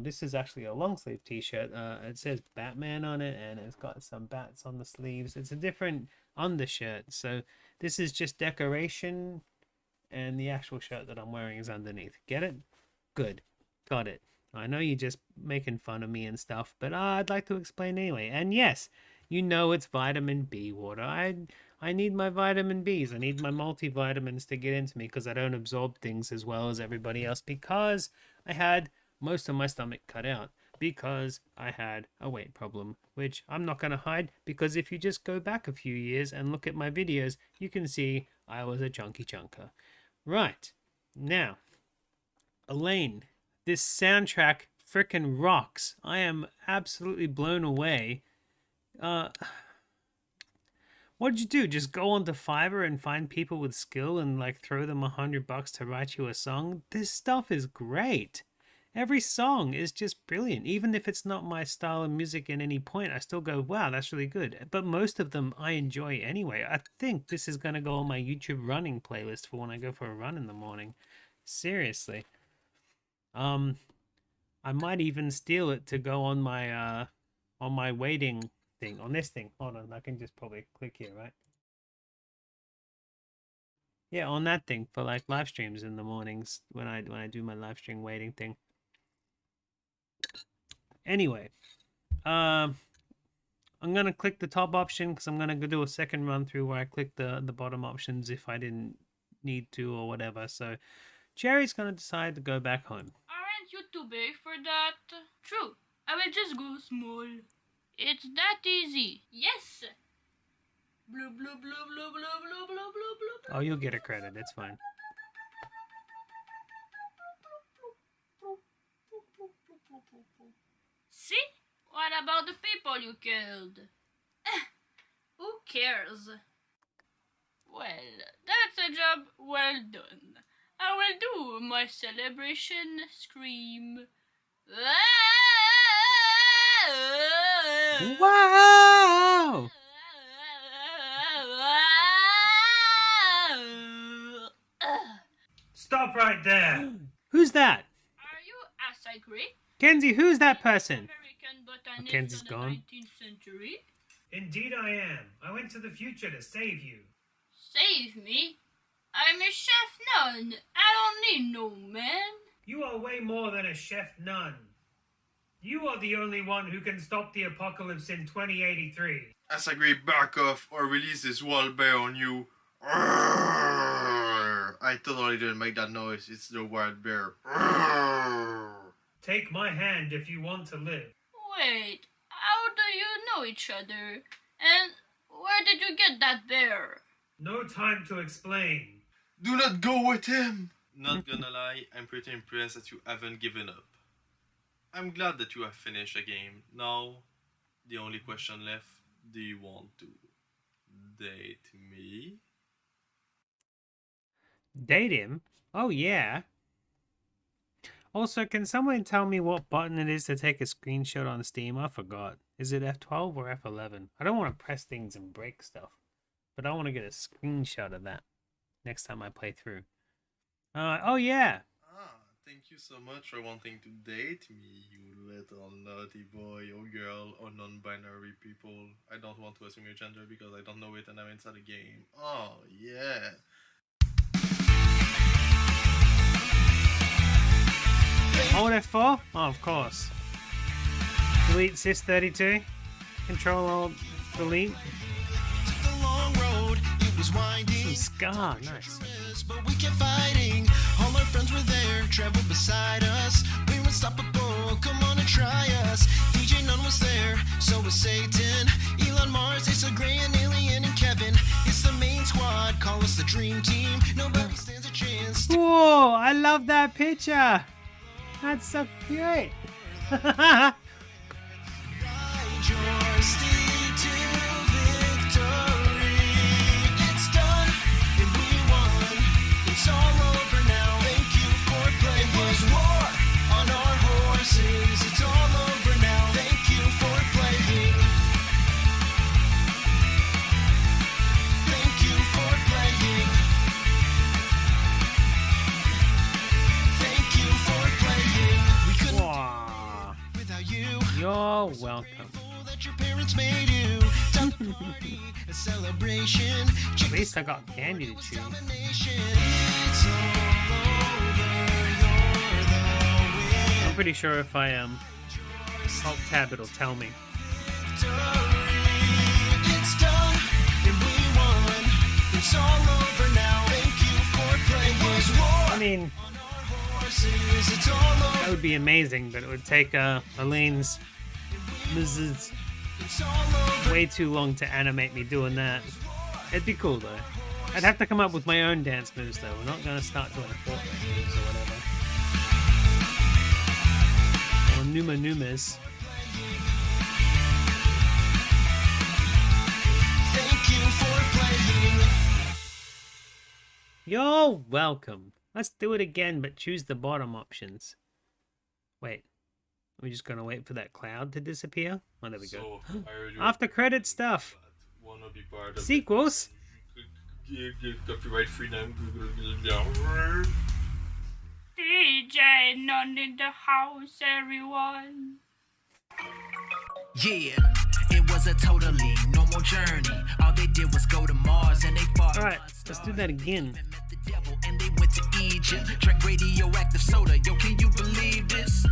This is actually a long sleeve t-shirt. It says Batman on it, and it's got some bats on the sleeves. It's a different undershirt, so this is just decoration, and the actual shirt that I'm wearing is underneath. Get it? Good. Got it. I know you're just making fun of me and stuff, but I'd like to explain anyway. And yes, you know it's vitamin B water. I need my vitamin Bs. I need my multivitamins to get into me because I don't absorb things as well as everybody else because I had most of my stomach cut out because I had a weight problem, which I'm not going to hide because if you just go back a few years and look at my videos, you can see I was a chunky chunker. Right. Now, Elaine, this soundtrack frickin' rocks. I am absolutely blown away. What'd you do? Just go onto Fiverr and find people with skill and like throw them $100 to write you a song? This stuff is great. Every song is just brilliant. Even if it's not my style of music at any point, I still go, wow, that's really good. But most of them I enjoy anyway. I think this is going to go on my YouTube running playlist for when I go for a run in the morning. Seriously. I might even steal it to go on my waiting thing, on this thing. Hold on, I can just probably click here, right? Yeah, on that thing for like live streams in the mornings when I do my live stream waiting thing. Anyway, I'm gonna click the top option because I'm gonna go do a second run through where I click the bottom options if I didn't need to or whatever. So Cherry's gonna decide to go back home. Aren't you too big for that? True. I will just go small. It's that easy. Yes. Blue, blue, blue, blue, blue, blue, blue, blue, blue. Oh, you'll get a credit. It's fine. See? What about the people you killed? Who cares? Well, that's a job well done. I will do my celebration scream. Wow! Stop right there! Who's that? Are you Asagri? Kenzie, who's that person? American botanist Mackenzie's of the gone. 19th century? Indeed I am. I went to the future to save you. Save me? I'm a chef nun. I don't need no man. You are way more than a chef nun. You are the only one who can stop the apocalypse in 2083. As I agree, back off or release this wild bear on you. I totally didn't make that noise. It's the wild bear. Take my hand if you want to live. Wait, how do you know each other? And where did you get that bear? No time to explain. Do not go with him. Not gonna lie, I'm pretty impressed that you haven't given up. I'm glad that you have finished the game. Now, the only question left, do you want to date me? Date him? Oh, yeah. Also, can someone tell me what button it is to take a screenshot on Steam? I forgot. Is it F12 or F11? I don't want to press things and break stuff, but I want to get a screenshot of that next time I play through. Oh, yeah. Thank you so much for wanting to date me, you little naughty boy or girl or non-binary people. I don't want to assume your gender because I don't know it and I'm inside the game. Oh, yeah. Hold F4? Oh, of course. Delete sys32. Control Alt Delete. Some Scar, nice. But we kept fighting. All our friends were there, traveled beside us. We were unstoppable, come on and try us. DJ Nunn was there, so was Satan. Elon Mars, Asa Gray, and Alien and Kevin. It's the main squad, call us the dream team. Nobody stands a chance. Whoa, I love that picture. That's so cute. Ride your steed to victory. It's done, and we won. It's all over now. Thank you for playing. It was war on our horses. It's all over now. Thank you for playing. Thank you for playing. Thank you for playing. We couldn't Wow. without you. You're welcome. That your parents made you. Time to party, a celebration. At least I got candy to chew. Domination. It's all over. You're the winner. I'm pretty sure if I alt tab it'll tell me. It's done, and we won. It's all over now. Thank you for playing. It was war I mean, on our horses. It's all over. that would be amazing, but it would take Elaine's It's all over. way too long to animate me doing that. It'd be cool though. I'd have to come up with my own dance moves though. We're not gonna start doing Fortnite moves or whatever. Or Numa Numas. Thank you for playing. You're welcome. Let's do it again, but choose the bottom options. Wait. We're just gonna wait for that cloud to disappear? Oh, there we go. After credit stuff. Wanna be part of Sequels. copyright free now. DJ None in the house, everyone. Yeah, it was a totally normal journey. All they did was go to Mars and they fought. Alright, let's do that again. Met the devil and they went to Egypt. Drank radioactive soda. Yo, can you believe this?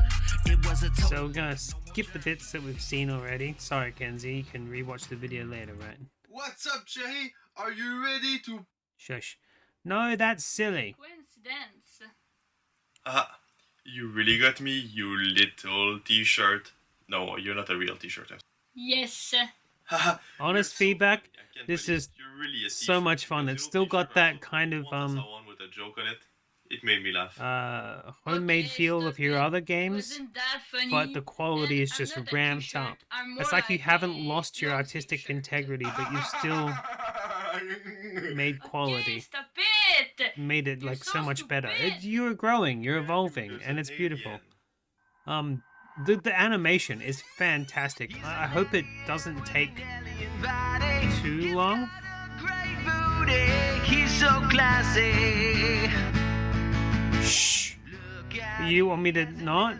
It was a So totally we're gonna skip the bits that we've seen already. Sorry, Kenzie, you can rewatch the video later, right? What's up, Jerry? Are you ready to... Shush. No, that's silly. Coincidence. You really got me, you little t-shirt. No, you're not a real t-shirt. Yes. Honest feedback, this is You're really a so t-shirt. much fun. Because It's your still got t-shirt that I saw kind of once I saw one with a joke on it. It made me laugh. homemade Okay, feel stop of your it. other games, Wasn't that funny? but the quality And is I'm just not a ramped t-shirt. up. I'm more It's like you haven't a lost your long artistic t-shirt. integrity, but you still made Okay, quality. stop it. Made it You're like so so much better. stupid. You're growing, you're evolving, There's and an it's beautiful. alien. The animation is fantastic. I hope it doesn't take too long. He's so classy. Shh. You want me to not?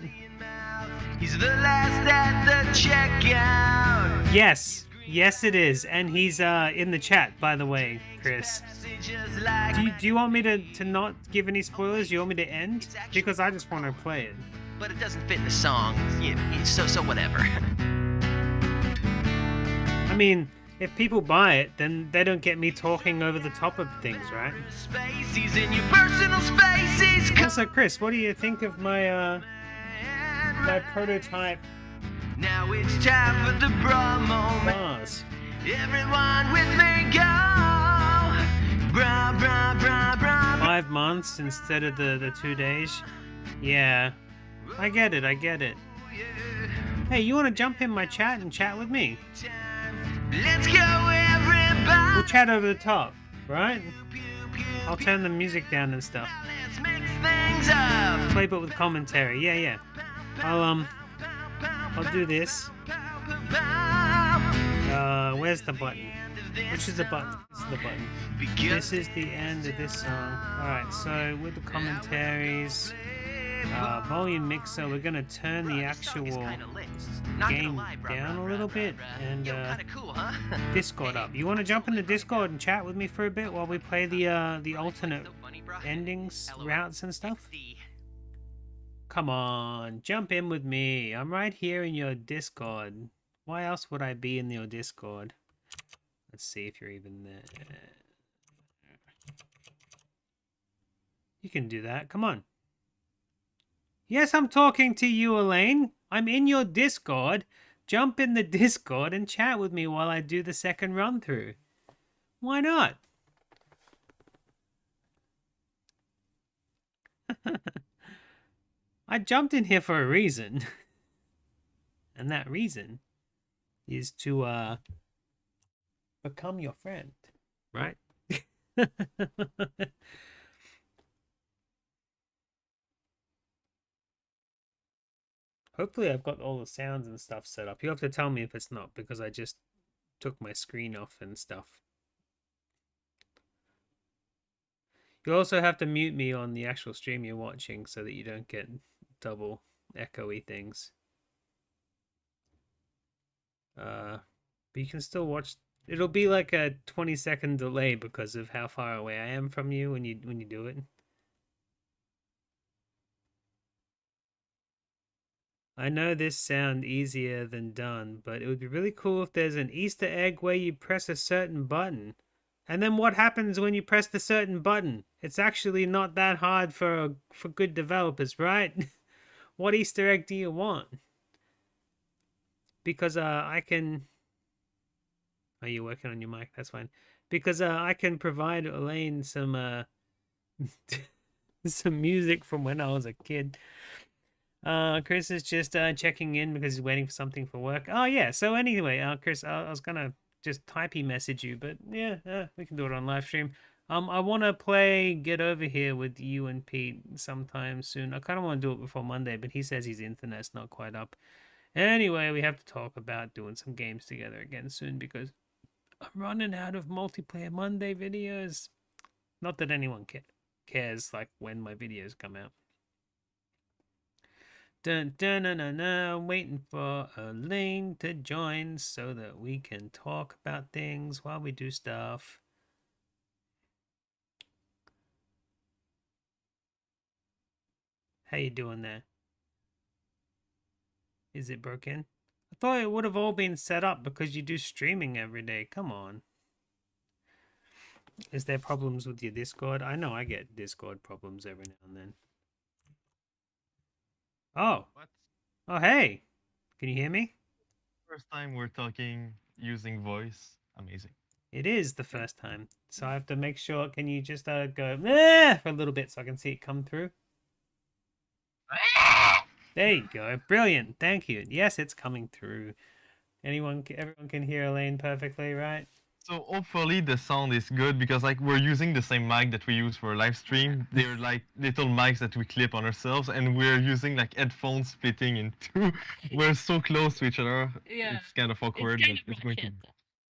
He's the last at the checkout. Yes. Yes, it is. And he's in the chat, by the way, Chris. Do you want me to not give any spoilers? You want me to end? Because I just want to play it. but it doesn't fit in the song. So whatever. I mean, if people buy it, then they don't get me talking over the top of things, right? Spaces in your personal spaces. Also, Chris, what do you think of my my prototype? Now it's time for the bra moment. Bars. Everyone with me, go. Bra, bra, bra, bra. 5 months instead of the 2 days. Yeah, I get it. Hey, you want to jump in my chat and chat with me? Let's go, everybody. We'll chat over the top, right? I'll turn the music down and stuff. Let's mix things up. Play but with commentary. Yeah. I'll do this. Where's the button? Which is the button? This is the button. This is the end of this song. Alright, so with the commentaries, volume mixer, we're gonna turn the actual game down a little bit and Discord up. You wanna jump into Discord and chat with me for a bit while we play the alternate endings, routes and stuff? Come on, jump in with me. I'm right here in your Discord. Why else would I be in your Discord? Let's see if you're even there. You can do that. Come on. Yes, I'm talking to you, Elaine. I'm in your Discord. Jump in the Discord and chat with me while I do the second run through. Why not? I jumped in here for a reason. And that reason is to become your friend, right? Hopefully I've got all the sounds and stuff set up. You have to tell me if it's not, because I just took my screen off and stuff. You also have to mute me on the actual stream you're watching so that you don't get double echoey things. But you can still watch. It'll be like a 20-second delay because of how far away I am from you when you do it. I know this sounds easier than done, but it would be really cool if there's an Easter egg where you press a certain button. And then what happens when you press the certain button? It's actually not that hard for good developers, right? What Easter egg do you want? Because I can... Oh, you're working on your mic, that's fine. Because I can provide Elaine some some music from when I was a kid. Chris is just checking in because he's waiting for something for work. Oh yeah, so anyway, Chris, I was gonna just typey message you, but yeah, we can do it on live stream. I want to play Get Over Here with you and Pete sometime soon. I kind of want to do it before Monday, but he says his internet's not quite up. Anyway, we have to talk about doing some games together again soon because I'm running out of multiplayer Monday videos. Not that anyone cares like when my videos come out. Dun dun dun dun dun, waiting for Elaine to join so that we can talk about things while we do stuff. How you doing there? Is it broken? I thought it would have all been set up because you do streaming every day. Come on. Is there problems with your Discord? I know I get Discord problems every now and then. Oh. What? Oh, hey. Can you hear me? First time we're talking using voice. Amazing. It is the first time. So I have to make sure. Can you just go for a little bit so I can see it come through? There you go. Brilliant. Thank you. Yes, it's coming through. Everyone can hear Elaine perfectly, right? So hopefully the sound is good because like we're using the same mic that we use for a live stream. They're like little mics that we clip on ourselves and we're using like headphones splitting in two. We're so close to each other. Yeah. It's kind of awkward, It's kind but of it's going to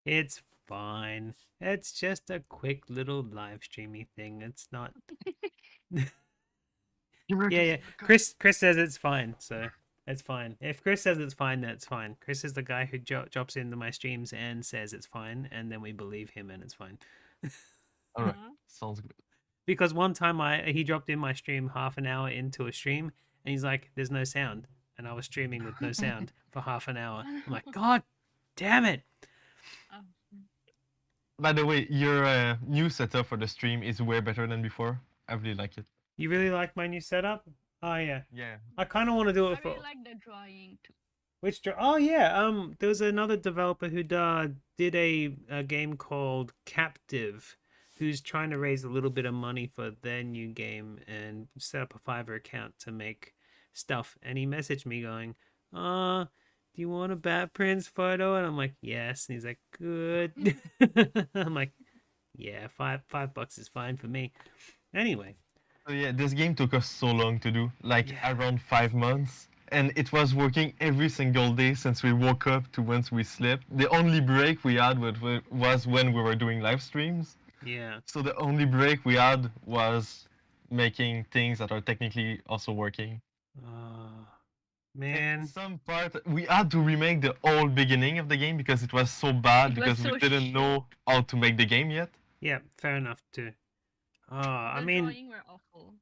It's fine. It's just a quick little live streamy thing. It's not... Yeah. Chris says it's fine, so it's fine. If Chris says it's fine, that's fine. Chris is the guy who drops into my streams and says it's fine, and then we believe him and it's fine. Alright, sounds good. Because one time he dropped in my stream half an hour into a stream, And he's like, "There's no sound," and I was streaming with no sound for half an hour. I'm like, "God damn it!" By the way, your new setup for the stream is way better than before. I really like it. You really like my new setup? Oh yeah. Yeah. I kind of want to do it I for. really like the drawing too. Oh yeah. There was another developer who did a game called Captive, who's trying to raise a little bit of money for their new game and set up a Fiverr account to make stuff. And he messaged me going, do you want a Batprince photo?" And I'm like, "Yes." And he's like, "Good." I'm like, "Yeah, $5 is fine for me." Anyway. So yeah, this game took us so long to do, like around 5 months. And it was working every single day since we woke up to once we slept. The only break we had was when we were doing live streams. Yeah. So the only break we had was making things that are technically also working. Man. And some part we had to remake the whole beginning of the game because it was so bad because we didn't know how to make the game yet. Yeah, fair enough too. I The mean, drawing were awful.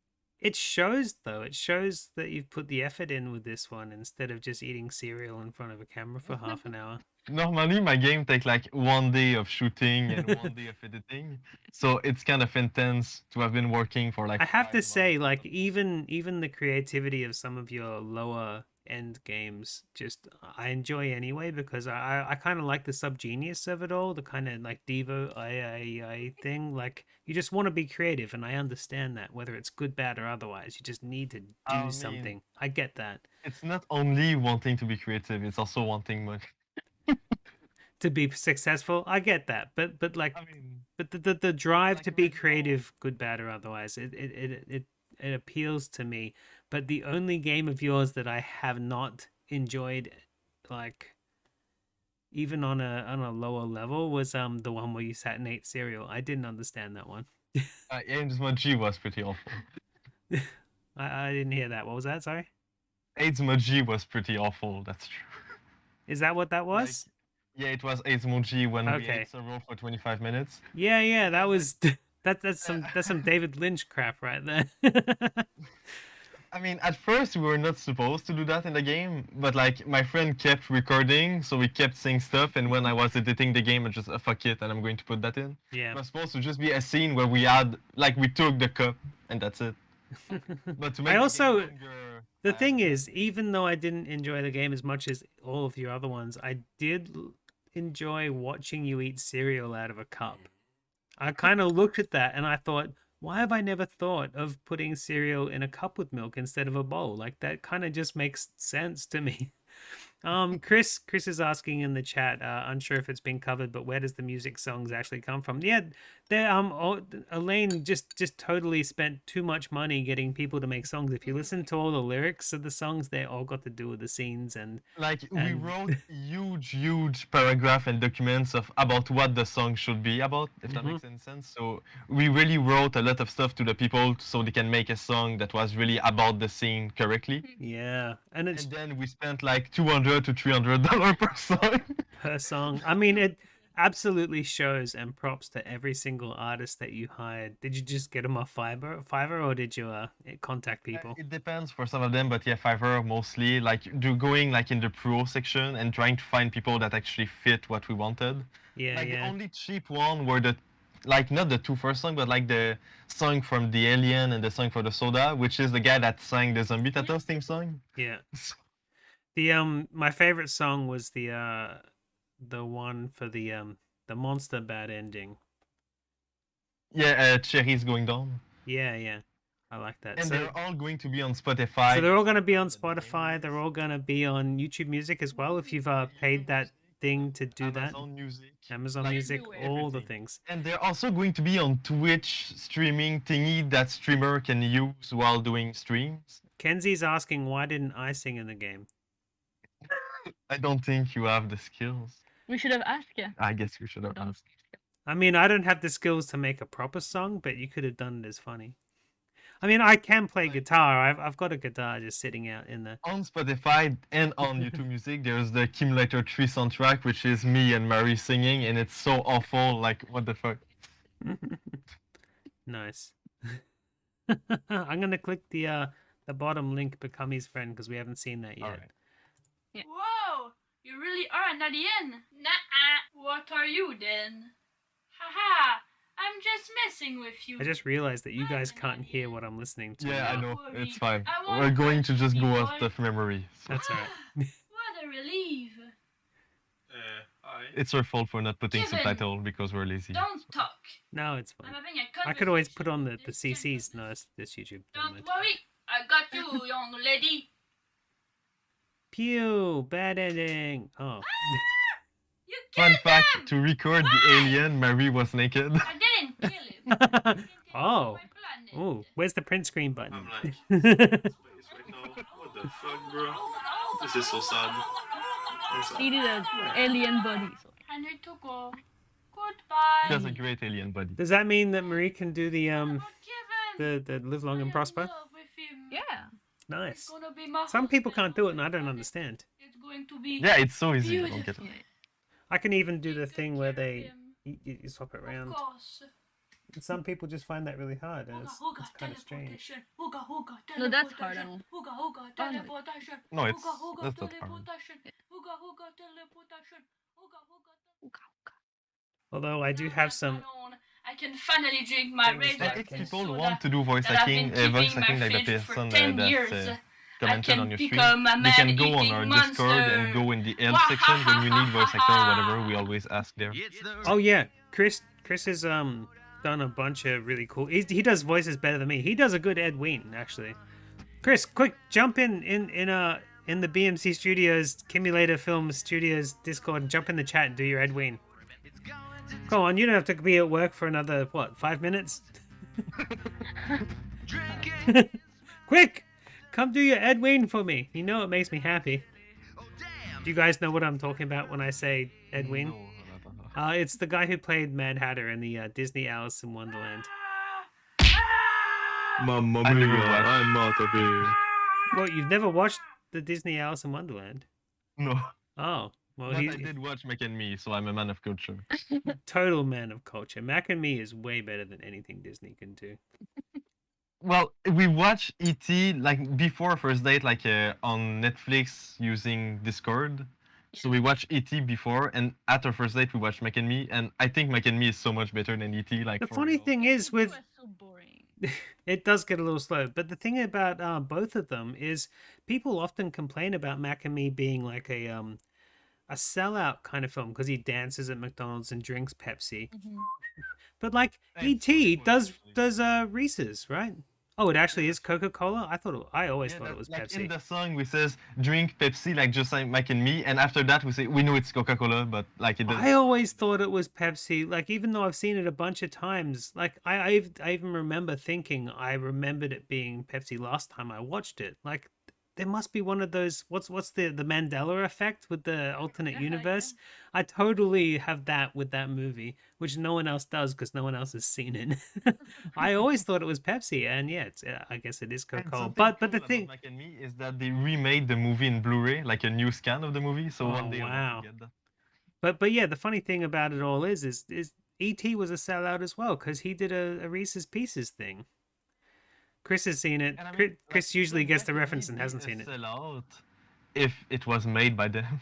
it shows though. It shows that you've put the effort in with this one instead of just eating cereal in front of a camera for half an hour. Normally, my game takes like 1 day of shooting and 1 day of editing, so it's kind of intense to have been working for like. I have to say, like even the creativity of some of your lower end games, just I enjoy anyway because I kind of like the subgenius of it all, the kind of like Devo I thing. Like you just want to be creative, and I understand that whether it's good, bad, or otherwise, you just need to do something. I get that. It's not only wanting to be creative; it's also wanting money. To be successful, I get that, but like, but the drive to be creative, good, bad, or otherwise, it appeals to me. But the only game of yours that I have not enjoyed, like, even on a lower level, was the one where you sat and ate cereal. I didn't understand that one. Aims Moji was pretty awful. I didn't hear that. What was that? Sorry. AIDS Moji was pretty awful. That's true. Is that what that was? Yeah, it was AIDS Moji when we Okay. ate cereal for 25 minutes. Yeah, that was that's some David Lynch crap right there. I mean, at first we were not supposed to do that in the game, but like my friend kept recording, so we kept saying stuff. And when I was editing the game, I just fuck it, and I'm going to put that in. Yeah. It was supposed to just be a scene where we had like we took the cup, and that's it. But to make I also the game longer, the thing is, even though I didn't enjoy the game as much as all of your other ones, I did enjoy watching you eat cereal out of a cup. I kind of looked at that and I thought, why have I never thought of putting cereal in a cup with milk instead of a bowl? Like that kind of just makes sense to me. Chris is asking in the chat, unsure if it's been covered, but where does the music songs actually come from? Yeah, Elaine just totally spent too much money getting people to make songs. If you listen to all the lyrics of the songs, they all got to do with the scenes and we wrote huge paragraph and documents about what the song should be about, if that makes any sense. So we really wrote a lot of stuff to the people so they can make a song that was really about the scene correctly. Yeah, and then we spent like $200 to $300 per song. Per song. I mean, it absolutely shows, and props to every single artist that you hired. Did you just get them off Fiverr, or did you contact people? It depends for some of them, but yeah, Fiverr mostly. Like going like in the pro section and trying to find people that actually fit what we wanted. Yeah, like yeah. The only cheap one were like not the two first songs, but like the song from The Alien and the song for the Soda, which is the guy that sang the Zombie Tattles theme song. Yeah. The my favorite song was the one for the monster bad ending. Yeah, Cherry's Going Down. Yeah. I like that. And so they're all going to be on Spotify. So they're all going to be on Spotify. They're all going to be on YouTube Music as well. If you've paid that thing to do Amazon that. Music. Amazon Like, Music, all the things. And they're also going to be on Twitch streaming thingy that streamer can use while doing streams. Kenzie's asking, why didn't I sing in the game? I don't think you have the skills. We should have asked you. I guess we should have asked. I mean, I don't have the skills to make a proper song, but you could have done it as funny. I mean, I can play guitar. I've got a guitar just sitting out in the... On Spotify and on YouTube Music, there's the Accumulator 3 soundtrack, which is me and Mary singing, and it's so awful, like, what the fuck? Nice. I'm going to click the the bottom link, become his friend, because we haven't seen that yet. Alright. Yeah. Whoa! You really are an alien? Nah. What are you then? Haha! I'm just messing with you. I just realized that you guys can't hear what I'm listening to. Yeah, I now. know. It's fine. I won't We're going to hurt just you, go boy. out of memory. So. That's alright. What a relief. It's our fault for not putting Kevin, subtitle because we're lazy. Don't talk. No, it's fine. I'm having a I conversation. could always put on the with this CCs. gentleman. No, it's this YouTube. Never Don't mind. worry. I got you, young lady. Pew! Bad ending. Oh. You Fun killed fact, him! to record the alien, Marie was naked. I didn't kill him. I didn't take Oh. my planet. Oh, where's the print screen button? I'm like, space right now. What the fuck, bro? This is so sad. I'm sad. Needed an alien body. So. I need to go. Goodbye. She has a great alien body. Does that mean that Marie can do the Kevin. the live long and prosper? I'm in love with him. Yeah. Nice. It's gonna be my Some people husband. can't do it, and I don't understand. It's going to be Yeah, it's so easy. I don't get it. beautiful. I can even do the Take thing good where care of they him. you swap it around. Of course. And some people just find that really hard, and it's kind of strange. Teleportation. Hooga, hooga, No, that's hard. teleportation. Hooga, hooga, teleportation. No, it's Hooga, hooga, that's not hard. teleportation. Hooga, hooga, teleportation. Hooga, hooga, Although I do have some. I can finally drink my Things razor. that If can- people want to do voice that I've acting, been voice keeping acting my like the fridge for person 10 years. that's I commented can on your stream, become a they can go on man-eating our monster. Discord and go in the help section when you need voice actor or whatever. We always ask there. Oh yeah, Chris has done a bunch of really cool. He does voices better than me. He does a good Ed Wein actually. Chris, quick, jump in the BMC Studios, Kimulator Film Studios Discord, and jump in the chat and do your Ed Wein. Come on, you don't have to be at work for another 5 minutes. Quick, come do your Ed Wein for me. You know it makes me happy. Do you guys know what I'm talking about when I say Ed Wein? It's the guy who played Mad Hatter in the Disney Alice in Wonderland. Mamma I never mia, watched. I'm out of here. Well, you've never watched the Disney Alice in Wonderland? No. Oh, well, But I he's did watch Mac and Me, so I'm a man of culture. total man of culture. Mac and Me is way better than anything Disney can do. Well, we watched ET like before first date, like on Netflix using Discord. So we watched ET before, and at our first date we watched Mac and Me, and I think Mac and Me is so much better than ET. Like The for funny real. thing is with so boring. it does get a little slow, but the thing about both of them is people often complain about Mac and Me being like a sellout kind of film because he dances at McDonald's and drinks Pepsi. But like It's E.T. so does funny, Reese's, right? Oh, it actually is Coca-Cola. I always Yeah, thought it that- was like Pepsi. in the song we says drink Pepsi like just like Mac and Me, and after that we know it's Coca-Cola, but like it doesn't. I always thought it was Pepsi. Like even though I've seen it a bunch of times, like I even remember thinking I remembered it being Pepsi last time I watched it. Like there must be one of those. What's the Mandela effect with the alternate universe? I totally have that with that movie, which no one else does because no one else has seen it. I always thought it was Pepsi, and yeah, I guess it is And Coca-Cola. something But the cool about thing. Mac and Me is that they remade the movie in Blu-ray, like a new scan of the movie. So Oh, one day I wow. want to get that. But yeah, the funny thing about it all is E.T. was a sellout as well because he did a Reese's Pieces thing. Chris has seen it. And I mean, Chris like, usually would gets the Mac and reference Me and be hasn't a seen it. sellout if it was made by them.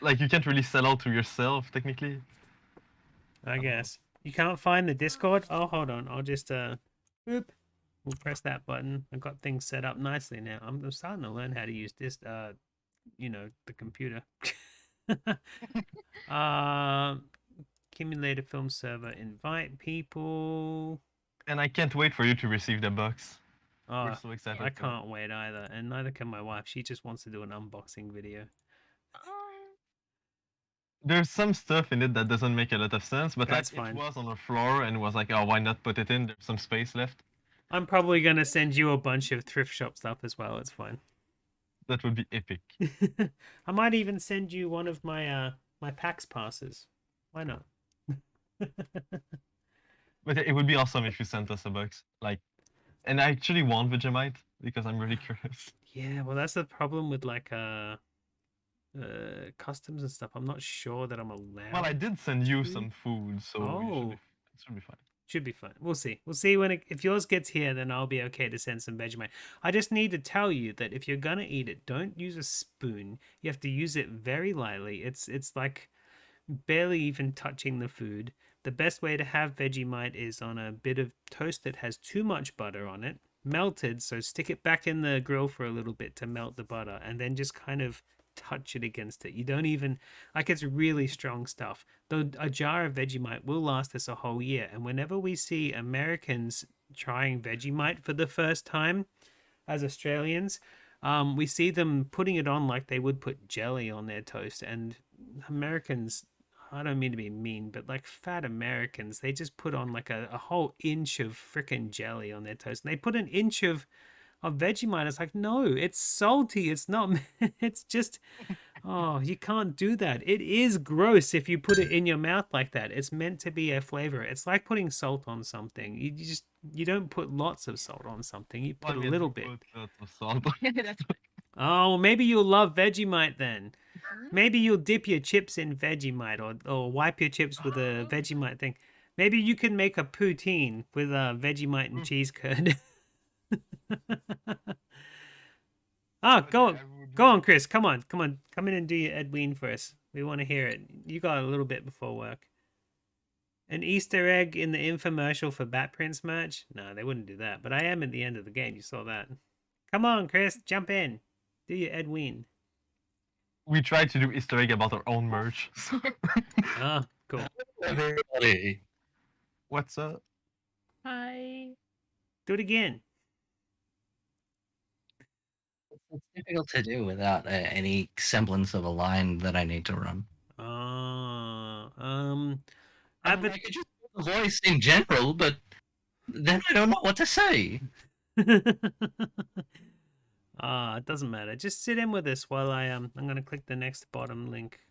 Like you can't really sell out to yourself technically. I guess. You can't find the Discord? Oh, hold on. I'll just boop. We'll press that button. I've got things set up nicely now. I'm starting to learn how to use this the computer. Accumulator film server, invite people. And I can't wait for you to receive the box. Oh, We're so excited. I for it. can't wait either, and neither can my wife. She just wants to do an unboxing video. There's some stuff in it that doesn't make a lot of sense, but That's like fine. it was on the floor and was like, oh, why not put it in? There's some space left. I'm probably gonna send you a bunch of thrift shop stuff as well. It's fine. That would be epic. I might even send you one of my my PAX passes. Why not? But it would be awesome if you sent us a box. Like, and I actually want Vegemite because I'm really curious. Yeah, well, that's the problem with like customs and stuff. I'm not sure that I'm allowed. Well, I did send you to. some food, so Oh. it should be fine. Should be fun. We'll see. We'll see when if yours gets here, then I'll be okay to send some Vegemite. I just need to tell you that if you're gonna eat it, don't use a spoon. You have to use it very lightly. It's like barely even touching the food. The best way to have Vegemite is on a bit of toast that has too much butter on it, melted. So stick it back in the grill for a little bit to melt the butter, and then just kind of touch it against it. You don't even like it's really strong stuff. Though a jar of Vegemite will last us a whole year. And whenever we see Americans trying Vegemite for the first time as Australians, we see them putting it on like they would put jelly on their toast. And Americans, I don't mean to be mean, but like fat Americans, they just put on like a whole inch of freaking jelly on their toast. And they put an inch of Vegemite. It's like, no, it's salty. It's not, it's just, oh, you can't do that. It is gross if you put it in your mouth like that. It's meant to be a flavor. It's like putting salt on something. You don't put lots of salt on something. You put a little bit. Lots of salt. Oh, maybe you'll love Vegemite then. Maybe you'll dip your chips in Vegemite or wipe your chips with a Vegemite thing. Maybe you can make a poutine with Vegemite and cheese curd. Go on, Chris. Come on. Come in and do your Edwin for us. We want to hear it. You got a little bit before work. An Easter egg in the infomercial for Batprince merch? No, they wouldn't do that. But I am at the end of the game. You saw that. Come on, Chris. Jump in. Do your Edwin. We tried to do Easter egg about our own merch. Ah, cool. Everybody. What's up? Hi. Do it again. It's difficult to do without any semblance of a line that I need to run. I could just do the voice in general, but then I don't know what to say. It doesn't matter. Just sit in with us while I'm gonna click the next bottom link.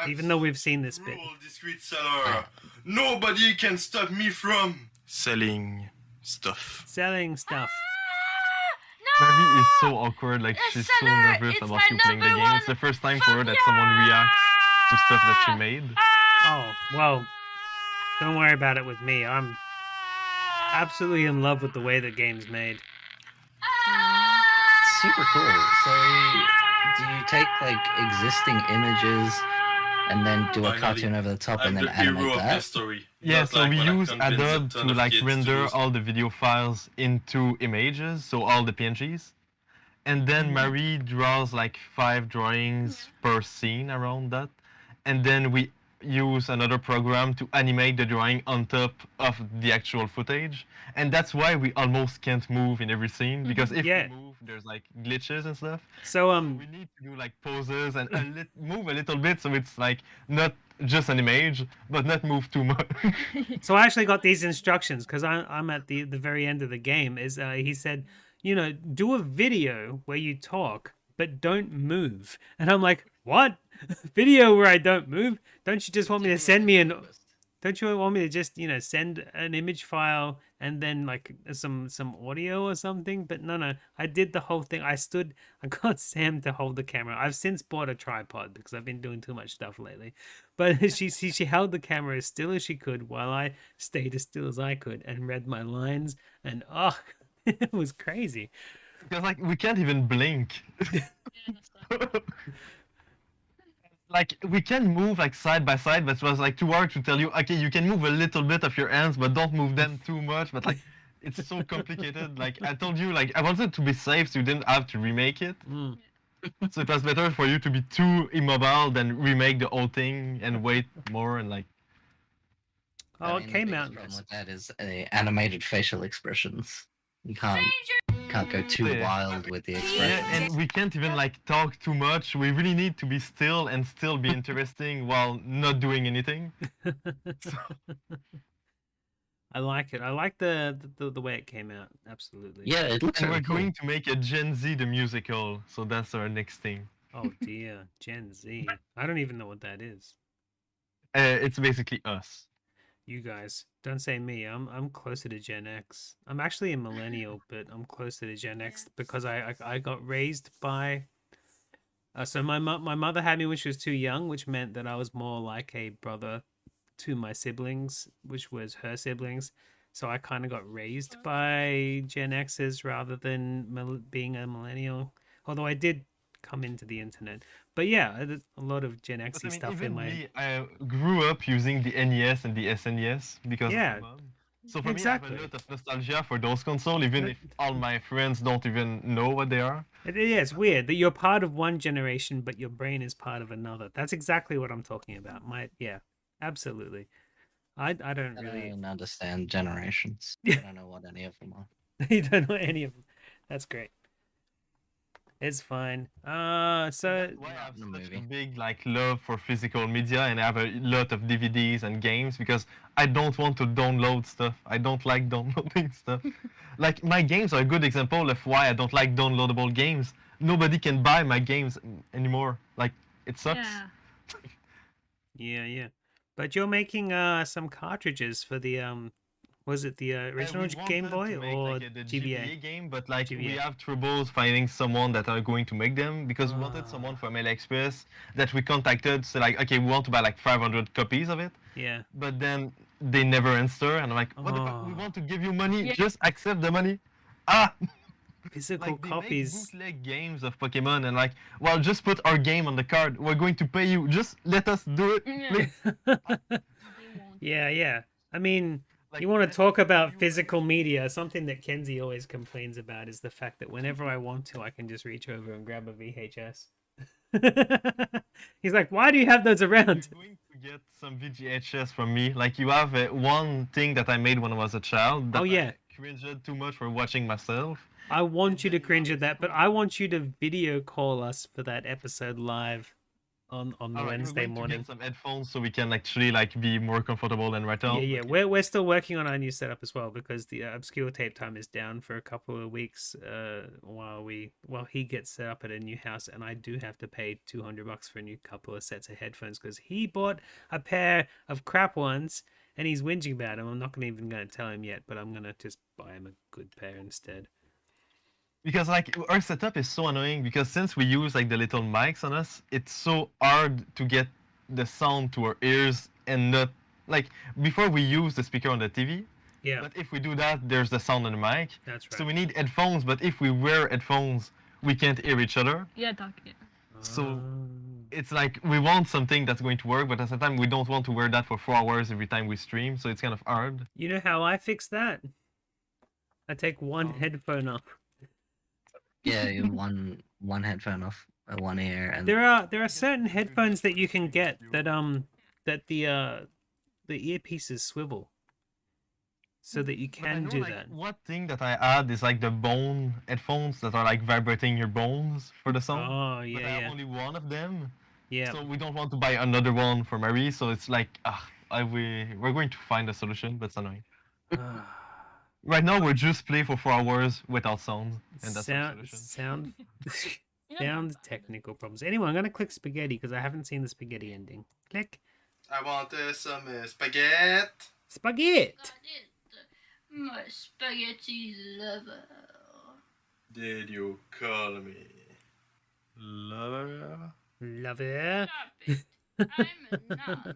Even though we've seen this bit. Discreet seller. Nobody can stop me from selling stuff. Selling stuff. Marie is so awkward, like she's so nervous about you playing the game. It's the first time for her that someone reacts to stuff that she made. Oh, well, don't worry about it with me. I'm absolutely in love with the way the game's made. Super cool. So, do you take like existing images and then do a cartoon over the top and then animate that? Yeah, so we use Adobe to like render all the video files into images, so all the PNGs. And then Marie draws like 5 drawings per scene around that. And then we use another program to animate the drawing on top of the actual footage. And that's why we almost can't move in every scene, because if we move, there's like glitches and stuff. So we need to do like poses and move a little bit, so it's like not just an image, but not move too much. So I actually got these instructions because I'm at the very end of the game. He said, do a video where you talk but don't move, and I'm like, what? Video where I don't move? Don't you just want me to send me Don't you want me to just send an image file and then like some audio or something? But no, I did the whole thing. I got Sam to hold the camera. I've since bought a tripod because I've been doing too much stuff lately. But she held the camera as still as she could while I stayed as still as I could and read my lines. And it was crazy. Because like we can't even blink. Like we can move like side by side, but it was like too hard to tell you, okay, you can move a little bit of your hands, but don't move them too much. But like it's so complicated. Like I told you, like I wanted to be safe so you didn't have to remake it. So it was better for you to be too immobile than remake the whole thing and wait more and like. It came out. The problem with that is animated facial expressions. You can't go too wild with the expressions. Yeah, and we can't even like talk too much. We really need to be still and still be interesting while not doing anything. I like it. I like the way it came out. Absolutely. Yeah, it looks And really we're cool. going to make a Gen Z the musical, so that's our next thing. Oh dear, Gen Z. I don't even know what that is. It's basically us. You guys, don't say me. I'm closer to Gen X. I'm actually a millennial, but I'm closer to Gen X because I got raised by. So my mother had me when she was too young, which meant that I was more like a brother to my siblings, which was her siblings. So I kind of got raised by Gen X's rather than being a millennial. Although I did come into the internet. But yeah, a lot of Gen X But I mean, stuff in even my... me, I grew up using the NES and the SNES because Yeah, of my mom. So for exactly. me, I have a lot of nostalgia for those consoles, even if all my friends don't even know what they are. Yeah, it's weird that you're part of one generation, but your brain is part of another. That's exactly what I'm talking about. Yeah, absolutely. I don't really... I don't understand generations. I don't know what any of them are. You don't know any of them. That's great. It's fine. So Why I have such a big love for physical media, and I have a lot of DVDs and games because I don't want to download stuff. I don't like downloading stuff. Like my games are a good example of why I don't like downloadable games. Nobody can buy my games anymore. Like it sucks. Yeah. But you're making some cartridges for the was it the original Game Boy or the GBA? GBA game, but we GBA. have troubles finding someone that are going to make them because we wanted someone from AliExpress that we contacted. So okay, we want to buy 500 copies of it. Yeah. But then they never answer, and I'm like, what the fuck? We want to give you money, just accept the money. Physical they copies. make bootleg games of Pokemon, and well, just put our game on the card. We're going to pay you. Just let us do it, please. Yeah. I mean, you want to talk about physical media? Something that Kenzie always complains about is the fact that whenever I want to, I can just reach over and grab a VHS. He's like, why do you have those around? You're going to get some VHS from me. You have one thing that I made when I was a child. That I cringed too much for watching myself. I want you to cringe at that, but I want you to video call us for that episode live on the Wednesday morning. To get some headphones so we can actually be more comfortable and write out. Yeah. We're still working on our new setup as well because the obscure tape time is down for a couple of weeks while he gets set up at a new house, and I do have to pay $200 for a new couple of sets of headphones because he bought a pair of crap ones and he's whinging about them. I'm not even going to tell him yet, but I'm going to just buy him a good pair instead. Because our setup is so annoying because since we use the little mics on us, it's so hard to get the sound to our ears and not before we use the speaker on the TV. Yeah. But if we do that, there's the sound on the mic. That's right. So we need headphones, but if we wear headphones, we can't hear each other. Yeah. So it's we want something that's going to work, but at the same time we don't want to wear that for 4 hours every time we stream, so it's kind of hard. You know how I fix that? I take one headphone off. Yeah, you have one headphone off one ear, and there are certain headphones that you can get that the earpieces swivel, so that you can do that. One thing that I add is the bone headphones that are vibrating your bones for the sound. Oh yeah, but I have only one of them. Yeah. So we don't want to buy another one for Marie. So it's we're going to find a solution, but it's annoying. Right now, we're just play for 4 hours without sound, and that's our solution. Sound technical problems. Anyway, I'm gonna click spaghetti because I haven't seen the spaghetti ending. Click. I want some spaghetti. Spaghetti. My spaghetti lover. Did you call me lover? Lover. Stop it. I'm a nun.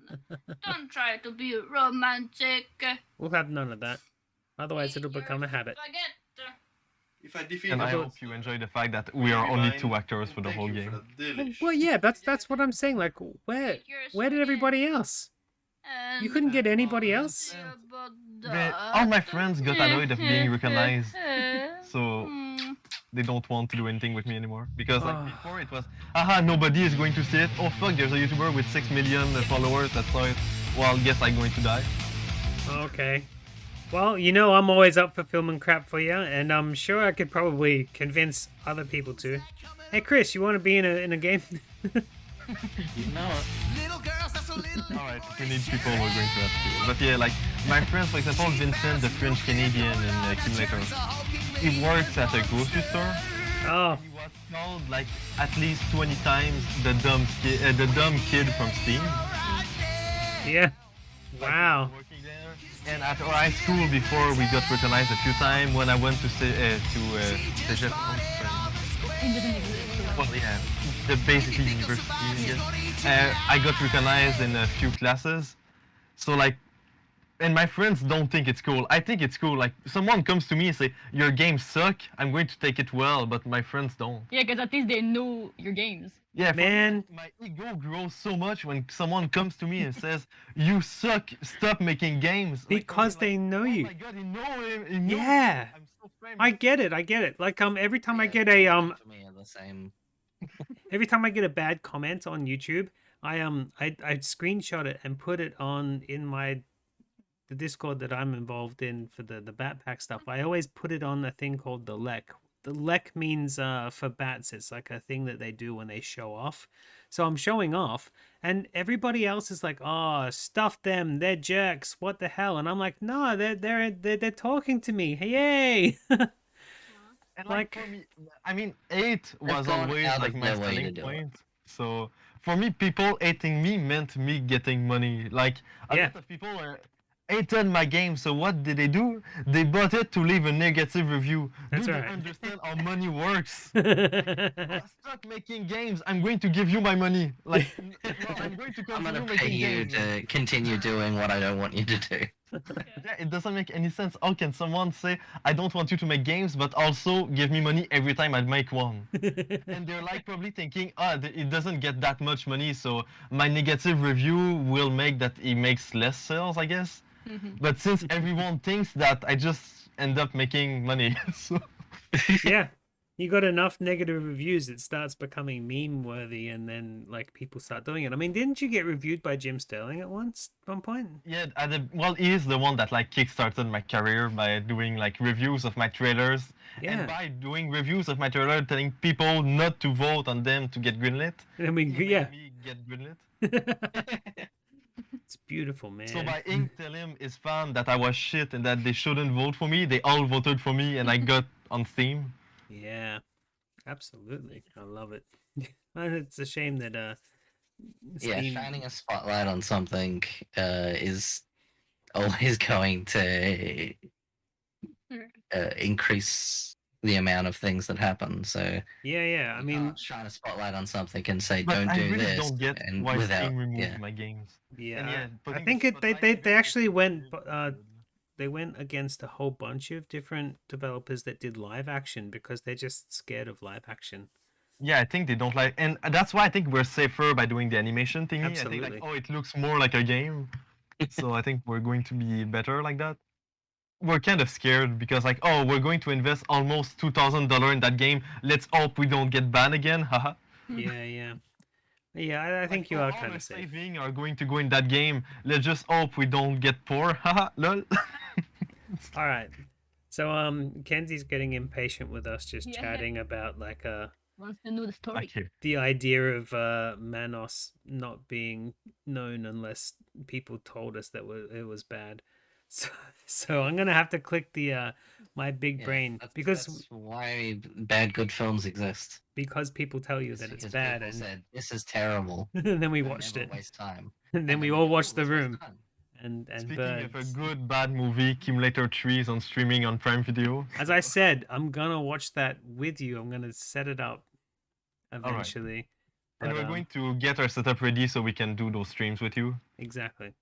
Don't try to be romantic. We'll have none of that. Otherwise, it'll become a habit. If I defeat and I hope you enjoy the fact that we are only 2 actors for the whole game. Well, yeah, that's what I'm saying. Where did everybody else? You couldn't get anybody else? All my friends got annoyed of being recognized, so they don't want to do anything with me anymore. Because before it was, nobody is going to see it. Oh fuck, there's a YouTuber with 6 million followers that saw it. Well, guess I'm going to die. Okay. Well, I'm always up for filming crap for you, and I'm sure I could probably convince other people to. Hey, Chris, you want to be in a game? You know it. Alright, if we need people, we're going to have to. But yeah, my friends, for example, Vincent, the French Canadian in Accumulator, he works at a grocery store. Oh. He was called at least 20 times the dumb kid from Steam. Yeah. Wow. And at our high school, before we got recognized a few times, when I went to Cégep, well, yeah, the basically university, I guess. I got recognized in a few classes. So and my friends don't think it's cool. I think it's cool. Like someone comes to me and say your games suck, I'm going to take it well, but my friends don't. Yeah, because at least they know your games. Yeah, for me, Man. my ego grows so much when someone comes to me and says, "You suck. Stop making games." Because they know oh you. my god, he know him. He knows Yeah. me. I'm so famous. I get it. Like every time I get a For me, are the same. every time I get a bad comment on YouTube, I screenshot it and put it on in the Discord that I'm involved in for the Batpack stuff. I always put it on a thing called the Lek. The Lek means for bats, it's like a thing that they do when they show off. So I'm showing off, and everybody else is like, "Oh, stuff them, they're jerks. What the hell?" And I'm like, "No, they're talking to me. Hey, yay!" And like for me, I mean, hate was gone always out like of my their way to starting do it. point. So for me, people hating me meant me getting money. Like a lot of people hated my game. So what did they do? They bought it to leave a negative review. That's do right. they understand how money works? Stop making games. I'm going to give you my money. Like I'm going to I'm continue gonna pay making you games. to continue doing what I don't want you to do. Yeah, it doesn't make any sense. How can someone say, I don't want you to make games, but also give me money every time I make one? And they're like probably thinking, it doesn't get that much money, so my negative review will make that it makes less sales, I guess. But since everyone thinks that, I just end up making money. So Yeah, you got enough negative reviews, it starts becoming meme worthy, and then like people start doing it. I mean, didn't you get reviewed by Jim Sterling at one point? yeah, well, he is the one that like kickstarted my career by doing like reviews of my trailers, Yeah. and by doing reviews of my trailer, telling people not to vote on them to get greenlit. I mean, He made yeah. me get greenlit. It's beautiful, man. So by Ink tell him his fan that I was shit and that they shouldn't vote for me, they all voted for me, and I got on Steam. Yeah, absolutely. I love it. And it's a shame that Yeah, Steam- shining a spotlight on something is always going to increase the amount of things that happen. So yeah. I mean, shine a spotlight on something and say, But "Don't I do really this," don't get and why without Steam removed yeah. my games. yeah, And I putting think the it spotlight they on actually it went is they went against a whole bunch of different developers that did live action because they're just scared of live action. Yeah, I think they don't like, and that's why I think we're safer by doing the animation thingy. I think Absolutely. like, it looks more like a game, so I think we're going to be better like that. We're kind of scared because like, we're going to invest almost $2,000 in that game. Let's hope we don't get banned again. Haha. Yeah. I think you all are our kind of safe. saving are going to go in that game. Let's just hope we don't get poor. Haha. Lol. All right. So Kenzie's getting impatient with us just Yeah. chatting about like Wants to know the story. the idea of Manos not being known unless people told us that it was bad. So I'm gonna have to click the my big Yeah, brain that's why bad good films exist. because people tell you that it's Because bad, people and said this is terrible. and then we Don't watched ever it, Waste time. and then we all watched The Room, and Speaking Birds. of a good bad movie, Cumulator 3 is on streaming on Prime Video. As I said, I'm gonna watch that with you. I'm gonna set it up eventually. And But, we're going to get our setup ready so we can do those streams with you. Exactly.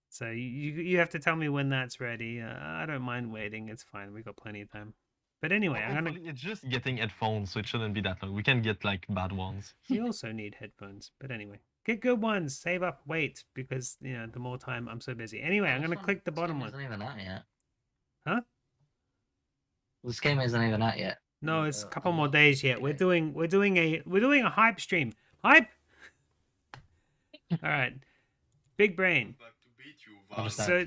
So you have to tell me when that's ready. I don't mind waiting. It's fine. We got plenty of time. But anyway, I'm gonna. Hopefully it's just getting headphones, so it shouldn't be that long. We can get like bad ones. You also need headphones. But anyway, get good ones. Save up. Wait, because the more time I'm so busy. Anyway, I'm gonna click the bottom one. Isn't even out yet. Huh? This game isn't even out yet. No, it's a couple more days yet. We're doing a hype stream. Hype. All right. Big brain. So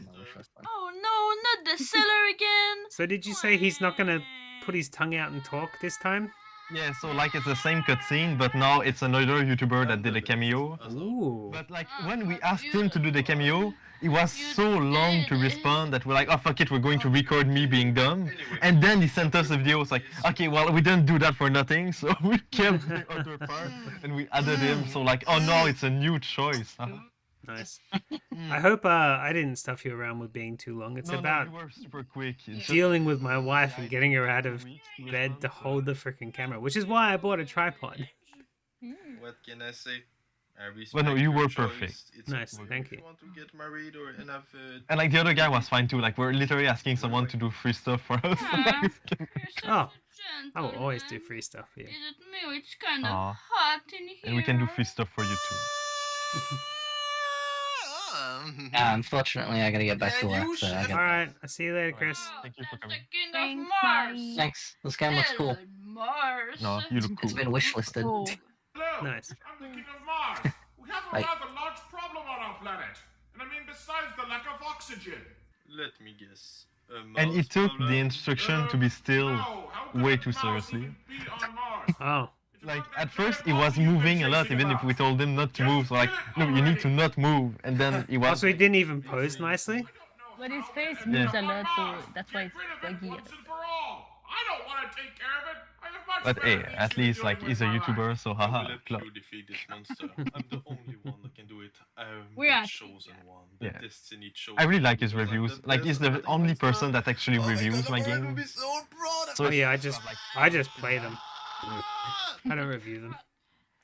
Oh no, not the seller again! so did you say he's not gonna put his tongue out and talk this time? Yeah, so like it's the same cutscene, but now it's another YouTuber that did a cameo. Ooh. But like when we asked him to do the cameo, it was so long to respond that we're like, oh fuck it, we're going to record me being dumb. And then he sent us a video. It's like, okay, well we didn't do that for nothing, so we kept the other part and we added him. So like, oh no, it's a new choice. Nice. I hope I didn't stuff you around with being too long. It's No, about you were super quick. It's just- dealing with my wife and getting her out of bed to hold the freaking camera, which is why I bought a tripod. What can I say? I respect Well, no, you your were choice. perfect. It's Nice, up to you thank if you. you want to get married or and have. And like the other guy was fine too. Like we're literally asking someone to do free stuff for us. You're such Oh, a I will always do gentleman. free stuff for you. Is it me? It's kind of Aw. hot in here. And we can do free stuff for you too. Unfortunately, I gotta get back to work, so I All gotta. right, I'll see you later, Chris. Thank you for coming. King Thanks, of Mars. bye. Thanks. This game looks cool. Mars. No, you look cool. It's been wishlisted. Oh. Hello, Nice. I'm the King of Mars. We have a Right. rather large problem on our planet. And I mean, besides the lack of oxygen. Let me guess. And he mouse took problem? the instruction to be still No, how could way a too mouse seriously. even be on Mars? Oh, Like at first he was moving a lot, even if we told him not to move. So like, no, you need to not move. And then he was. also he didn't even pose nicely. But his face moves a lot, so that's why it's buggy. Once and for all. I don't want to take care of it. I have much But better hey, things at to be least like doing he's with a my YouTuber, life. so I will haha. help Club. you defeat this monster. I'm the only one that can do it. I'm We're the at- chosen one. The Yeah. destiny chosen. I really like his because I'm reviews. the Like he's best the at only monster. person that actually Oh my reviews God, my the world will game. be so proud of Oh us. yeah, I just play them. I don't review them.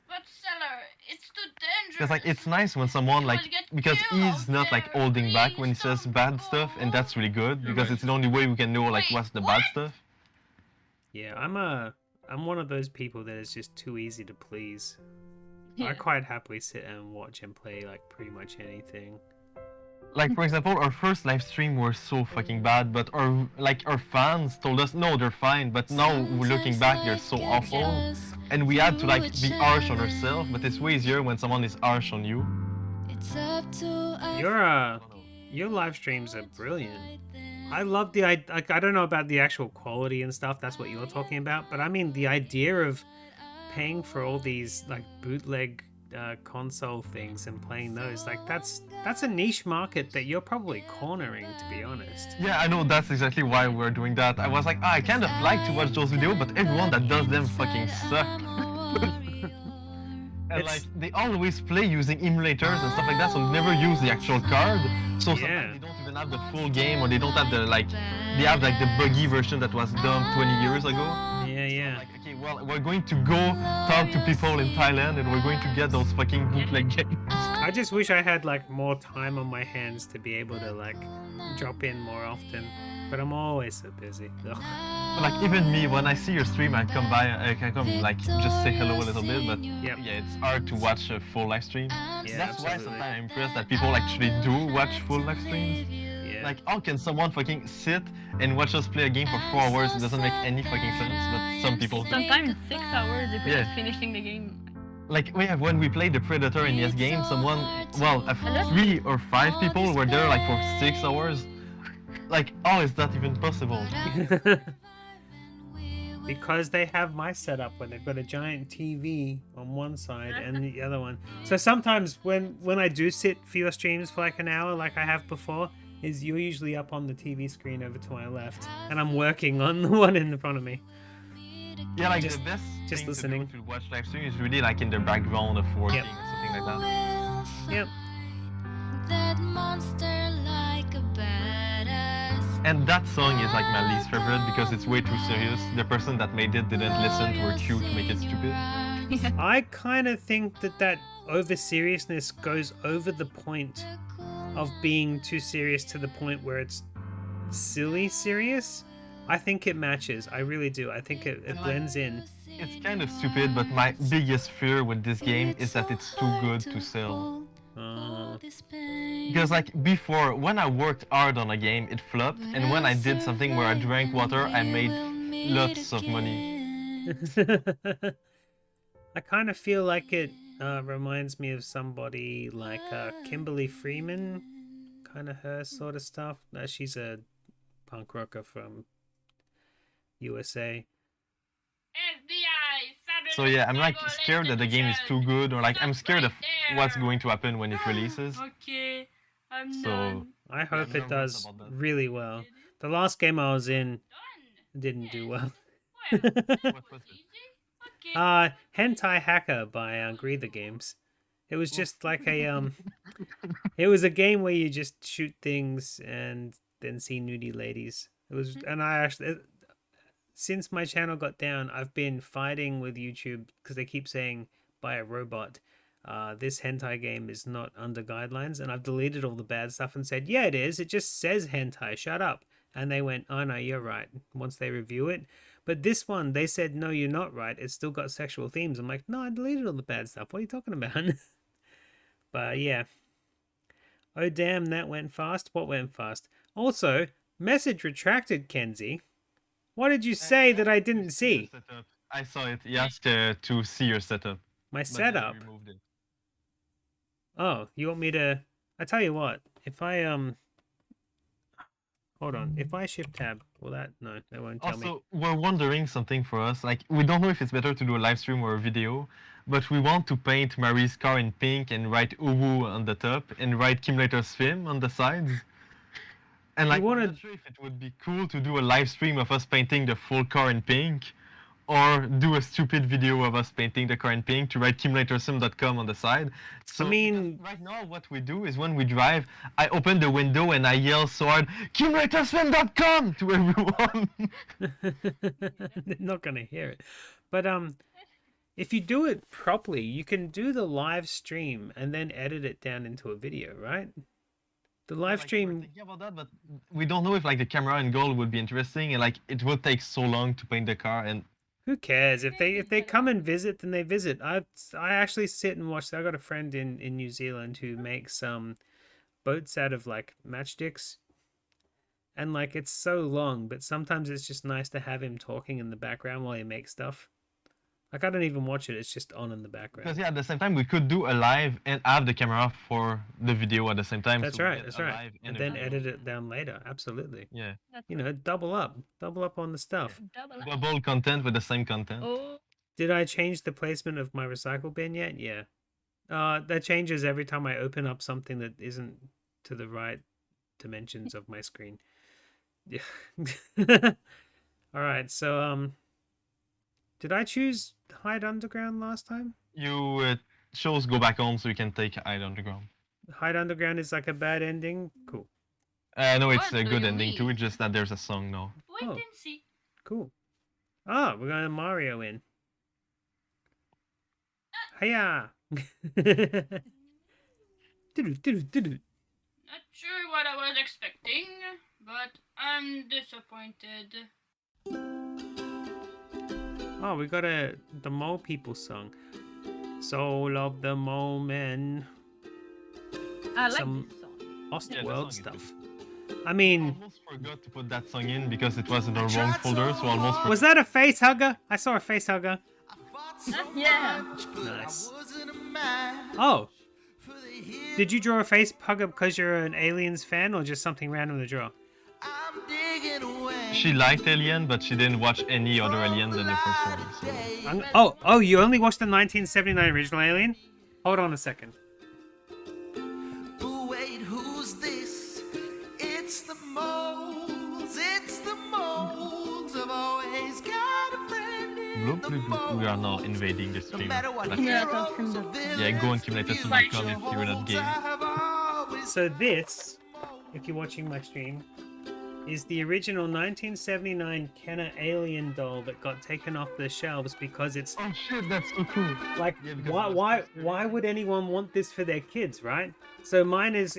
But Seller, it's too dangerous. Because like it's nice when someone like because he's not like holding back when he says bad stuff, and that's really good because it's the only way we can know like what's the bad stuff. Yeah, I'm one of those people that is just too easy to please. I Yeah. quite happily sit and watch and play like pretty much anything. Like for example, our first live stream were so fucking bad, but our fans told us no, they're fine. But now looking back, they're so awful, and we had to like be harsh on ourselves. But it's way easier when someone is harsh on you. It's up to us. Your live streams are brilliant. I love the like I don't know about the actual quality and stuff. That's what you're talking about, but I mean the idea of paying for all these like bootleg console things and playing those, like that's a niche market that you're probably cornering, to be honest. Yeah, I know that's exactly why we're doing that. I was like, I kind of like to watch those videos, but everyone that does them fucking suck. And like they always play using emulators and stuff like that, so never use the actual card. So sometimes they don't even have the full game, or they don't have the like they have like the buggy version that was done 20 years ago. Yeah. Like, okay, well, we're going to go talk to people in Thailand, and we're going to get those fucking bootleg games. I just wish I had like more time on my hands to be able to like drop in more often, but I'm always so busy. Ugh. Like even me, when I see your stream, I come by, I can come like just say hello a little bit, but Yep. yeah, it's hard to watch a full live stream. Yeah, That's why absolutely. sometimes I'm impressed that people actually do watch full live streams. Yeah. Like, how can someone fucking sit and watch us play a game for 4 hours? It doesn't make any fucking sense, but some people do. Sometimes 6 hours if you're Yeah. just finishing the game. Like when we played the Predator in this game, someone, well, 3 or 5 people were there like for 6 hours. Like, how is that even possible? Because they have my setup when they've got a giant TV on one side and the other one. So sometimes when I do sit for your streams for like an hour, like I have before, is you're usually up on the TV screen over to my left, and I'm working on the one in front of me. Yeah, like Just- the best just thing listening. to do to watch live stream is really like in the background of working Yep. or something like that. Yep. That monster like a badass. And that song is like my least favorite because it's way too serious. The person that made it didn't listen to her cue to make it stupid. I kind of think that over seriousness goes over the point of being too serious to the point where it's silly serious. I think it matches. I really do. I think it blends in. It's kind of stupid, but my biggest fear with this game is that it's too good to sell. Because like before, when I worked hard on a game, it flopped, and when I did something where I drank water, I made lots of money. I kind of feel like it reminds me of somebody like Kimberly Freeman, kind of her sort of stuff. She's a punk rocker from USA. So yeah, I'm like scared that the game is too good, or like I'm scared of what's going to happen when it releases. Okay, I'm So done. I hope I'm it nervous does about that. really well. The last game I was in didn't do well. What was it? Hentai Hacker by Greether Games. It was just like a it was a game where you just shoot things and then see nudie ladies. It was, and I actually, since my channel got down, I've been fighting with YouTube because they keep saying buy a robot. this hentai game is not under guidelines, and I've deleted all the bad stuff and said, yeah, it is. It just says hentai. Shut up. And they went, oh no, you're right. Once they review it. But this one, they said, no, you're not right. It's still got sexual themes. I'm like, no, I deleted all the bad stuff. What are you talking about? But yeah. Oh, damn, that went fast. What went fast? Also, message retracted, Kenzie. What did you say that I didn't see? I saw it. You asked to see your setup. My setup? Oh, you want me to... I tell you what. If I, Hold on. If I shift tab, will that... No, that won't tell me. Also, we're wondering something for us. Like, we don't know if it's better to do a live stream or a video, but we want to paint Marie's car in pink and write Uwu on the top and write Kim Later's film on the sides. And like, I'm not sure if it would be cool to do a live stream of us painting the full car in pink, or do a stupid video of us painting the car in pink to write kimlatersim.com on the side. So, I mean, right now what we do is when we drive, I open the window and I yell so hard, kimlatersim.com to everyone. They're not going to hear it. But if you do it properly, you can do the live stream and then edit it down into a video, right? The live stream... Yeah, about that, but we don't know if like the camera angle would be interesting, and like it would take so long to paint the car. And who cares if they come and visit, then they visit. I actually sit and watch. I got a friend in New Zealand who makes boats out of like matchsticks, and like it's so long, but sometimes it's just nice to have him talking in the background while he makes stuff. Like, I don't even watch it, it's just on in the background. Because, yeah, at the same time, we could do a live and have the camera for the video at the same time. That's right, that's right. And then edit it down later, absolutely. Yeah. You know, double up on the stuff. Double content with the same content. Oh. Did I change the placement of my recycle bin yet? Yeah. That changes every time I open up something that isn't to the right dimensions of my screen. Yeah. Alright, so, did I choose Hide Underground last time? You chose Go Back Home, so you can take Hide Underground. Hide Underground is like a bad ending? Cool. No, it's a good ending too, it's just that there's a song now. Wait and see. Cool. Ah, we're going to Mario in. Hiya! Not sure what I was expecting, but I'm disappointed. Oh, we got the Mole People song. Soul of the Mole Men. I like Some this song. Lost Yeah, World the song is stuff. I mean... I almost forgot to put that song in because it was in the wrong folder, so I almost forgot. Was that a face hugger? I saw a face hugger. Yeah. Nice. Oh. Did you draw a face hugger because you're an Aliens fan or just something random to draw? She liked Alien, but she didn't watch any other Alien than the first one. So. Oh, you only watched the 1979 original Alien? Hold on a second. Wait, who's this? It's the moles. It's the moles. I've always got a friend in Bloop, bloop, bloop. We are now invading the stream. Yeah, go on kimlatersim.com if you're not gay. So this, if you're watching my stream, is the original 1979 Kenner Alien doll that got taken off the shelves because it's... Oh shit, that's so cool. Like, why would anyone want this for their kids, right? So mine is...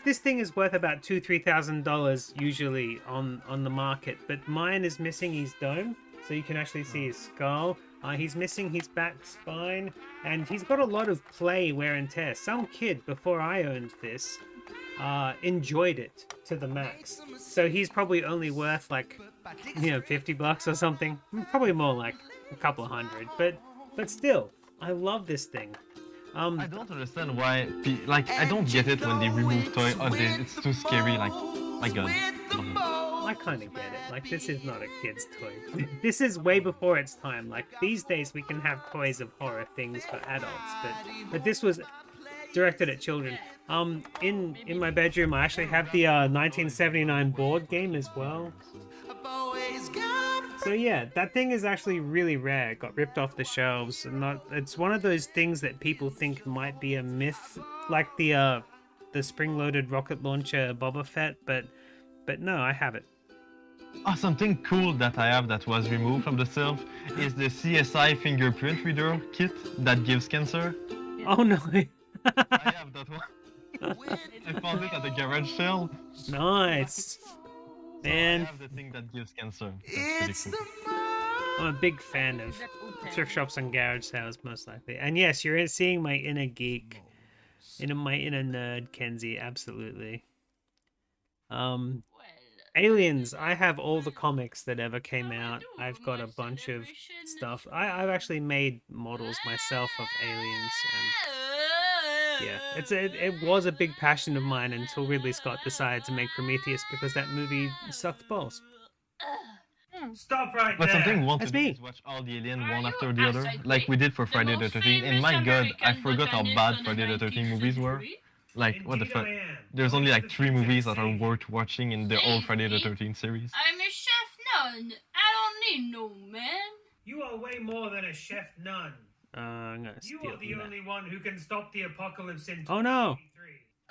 This thing is worth about $2,000-$3,000 usually on the market, but mine is missing his dome, so you can actually see his skull. He's missing his back spine, and he's got a lot of play, wear and tear. Some kid, before I owned this, enjoyed it to the max. So he's probably only worth like, you know, $50 or something. Probably more like a couple of hundred. But still, I love this thing. I don't understand why, like, I don't get it when they remove toy. Oh, it's too scary. Like, my God. I kind of get it. Like, this is not a kid's toy. This is way before its time. Like, these days we can have toys of horror things for adults, but this was directed at children. In my bedroom, I actually have the 1979 board game as well. So yeah, that thing is actually really rare. It got ripped off the shelves. It's one of those things that people think might be a myth, like the spring-loaded rocket launcher Boba Fett, but no, I have it. Oh, something cool that I have that was removed from the shelf is the CSI fingerprint reader kit that gives cancer. Oh no. I have that one. I found it at the garage sale. Nice. So I Man, have the thing that gives cancer. That's pretty cool. I'm a big fan of thrift shops and garage sales, most likely. And yes, you're seeing my inner geek, my inner nerd, Kenzie. Absolutely. Aliens. I have all the comics that ever came out. I've got a bunch of stuff. I've actually made models myself of aliens, and yeah, it was a big passion of mine until Ridley Scott decided to make Prometheus because that movie sucked balls. Stop right But there. something we want That's to do me. is watch all the Alien one after the other, like we did for Friday the 13th. And my god, I forgot how bad Friday the 13th movies were. Like, what the fuck? There's only like 3 movies that are worth watching in the whole Friday the 13th series. I'm a chef nun. I don't need no man. You are way more than a chef nun. I'm gonna You steal are the that. only one who can stop the apocalypse in Oh no!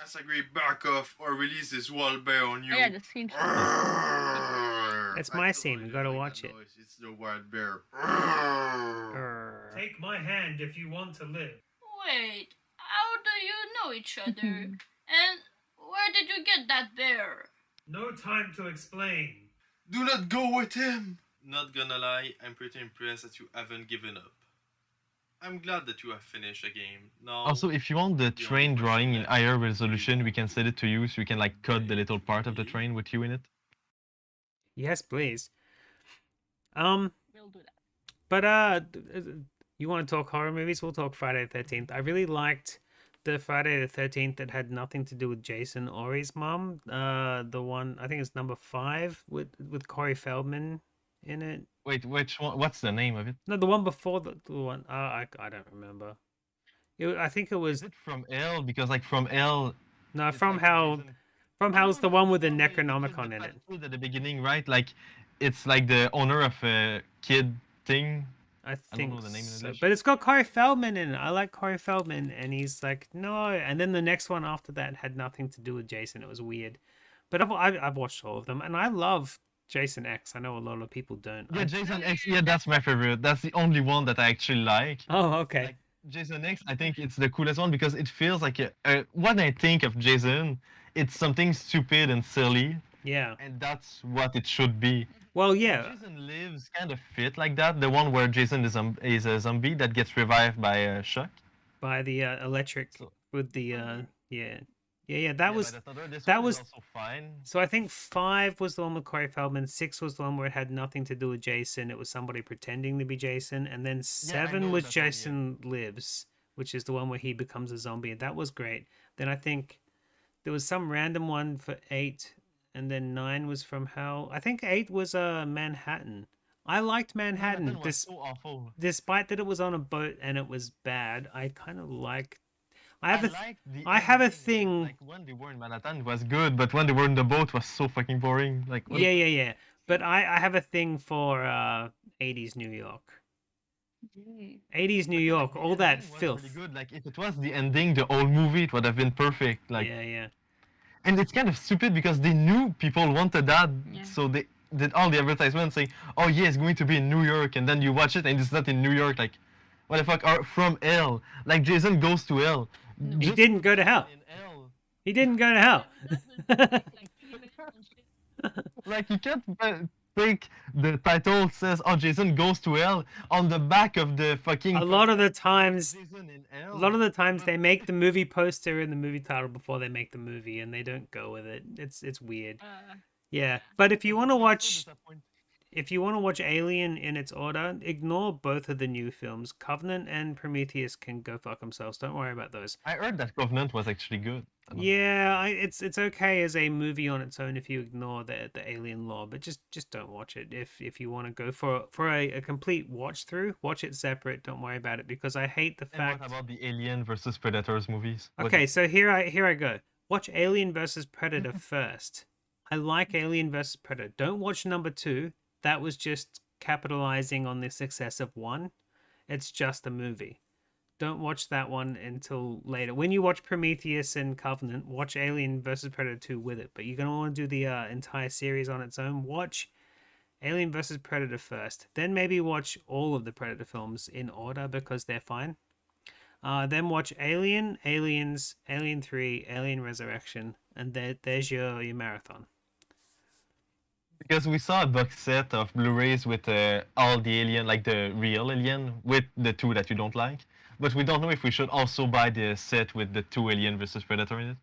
As I agree, back off or release this wild bear on you. Oh yeah, the scene. It's my scene. We gotta watch it. It's the wild bear. Take my hand if you want to live. Wait, how do you know each other? And where did you get that bear? No time to explain. Do not go with him. Not gonna lie, I'm pretty impressed that you haven't given up. I'm glad that you have finished the game. Now, Also, if you want the train drawing in higher resolution, we can send it to you so we can like cut the little part of the train with you in it. Yes, please. We'll do that. But you want to talk horror movies? We'll talk Friday the 13th. I really liked the Friday the 13th that had nothing to do with Jason or his mom. The one, I think it's number 5 with Corey Feldman in it. Wait, which one? What's the name of it? No, the one before the one. I don't remember. I think it was. Is it From Hell? Because like From Hell. No, From Hell. From Hell's the one with the Necronomicon in it. At the beginning, right? Like, it's like the owner of a kid thing. I think don't know the name in so. English. But it's got Corey Feldman in it. I like Corey Feldman, and he's like, no. And then the next one after that had nothing to do with Jason. It was weird. But I've watched all of them, and I love Jason X. I know a lot of people don't. Yeah, Jason X. Yeah, that's my favorite. That's the only one that I actually like. Oh, okay. Like, Jason X, I think it's the coolest one because it feels like when I think of Jason, it's something stupid and silly. Yeah. And that's what it should be. Well, yeah. Jason Lives kind of fit like that. The one where Jason is a zombie that gets revived by a shock. By the electric with the yeah. That Yeah, was but this that one was is also fine. So I think 5 was the one with Corey Feldman, 6 was the one where it had nothing to do with Jason. It was somebody pretending to be Jason, and then 7 know was that one, yeah. Jason Lives, which is the one where he becomes a zombie, and that was great. Then I think there was some random one for 8, and then 9 was From Hell. I think 8 was Manhattan. I liked Manhattan, was so awful. despite that it was on a boat and it was bad. I kind of like. I have a thing. Like when they were in Manhattan, it was good, but when they were in the boat, it was so fucking boring. Like what? Yeah. But I have a thing for 80s New York. 80s New York, all that filth. Really good. Like if it was the ending, the whole movie, it would have been perfect. Like yeah. And it's kind of stupid because they knew people wanted that, so they did all the advertisements saying, "Oh yeah, it's going to be in New York," and then you watch it and it's not in New York. Like, what the fuck? Or From Hell, like Jason Goes to Hell. He didn't go to hell. He didn't go to hell. Like you can't think the title says, "Oh, Jason Goes to Hell" on the back of the fucking. A lot of the times they make the movie poster and the movie title before they make the movie, and they don't go with it. It's weird. Yeah, but if you want to watch. If you want to watch Alien in its order, ignore both of the new films. Covenant and Prometheus can go fuck themselves. Don't worry about those. I heard that Covenant was actually good. Yeah, it's okay as a movie on its own if you ignore the Alien lore, but just don't watch it. If you want to go for a complete watch through, watch it separate. Don't worry about it because I hate the fact. What about the Alien versus Predators movies? Okay, so here I go. Watch Alien versus Predator first. I like Alien versus Predator. Don't watch number 2. That was just capitalizing on the success of 1. It's just a movie. Don't watch that one until later. When you watch Prometheus and Covenant, watch Alien vs. Predator 2 with it. But you're going to want to do the entire series on its own. Watch Alien vs. Predator first. Then maybe watch all of the Predator films in order because they're fine. Then watch Alien, Aliens, Alien 3, Alien Resurrection, and there's your marathon. Because we saw a box set of Blu-rays with all the Alien, like the real Alien, with the two that you don't like. But we don't know if we should also buy the set with the two Alien versus Predator in it.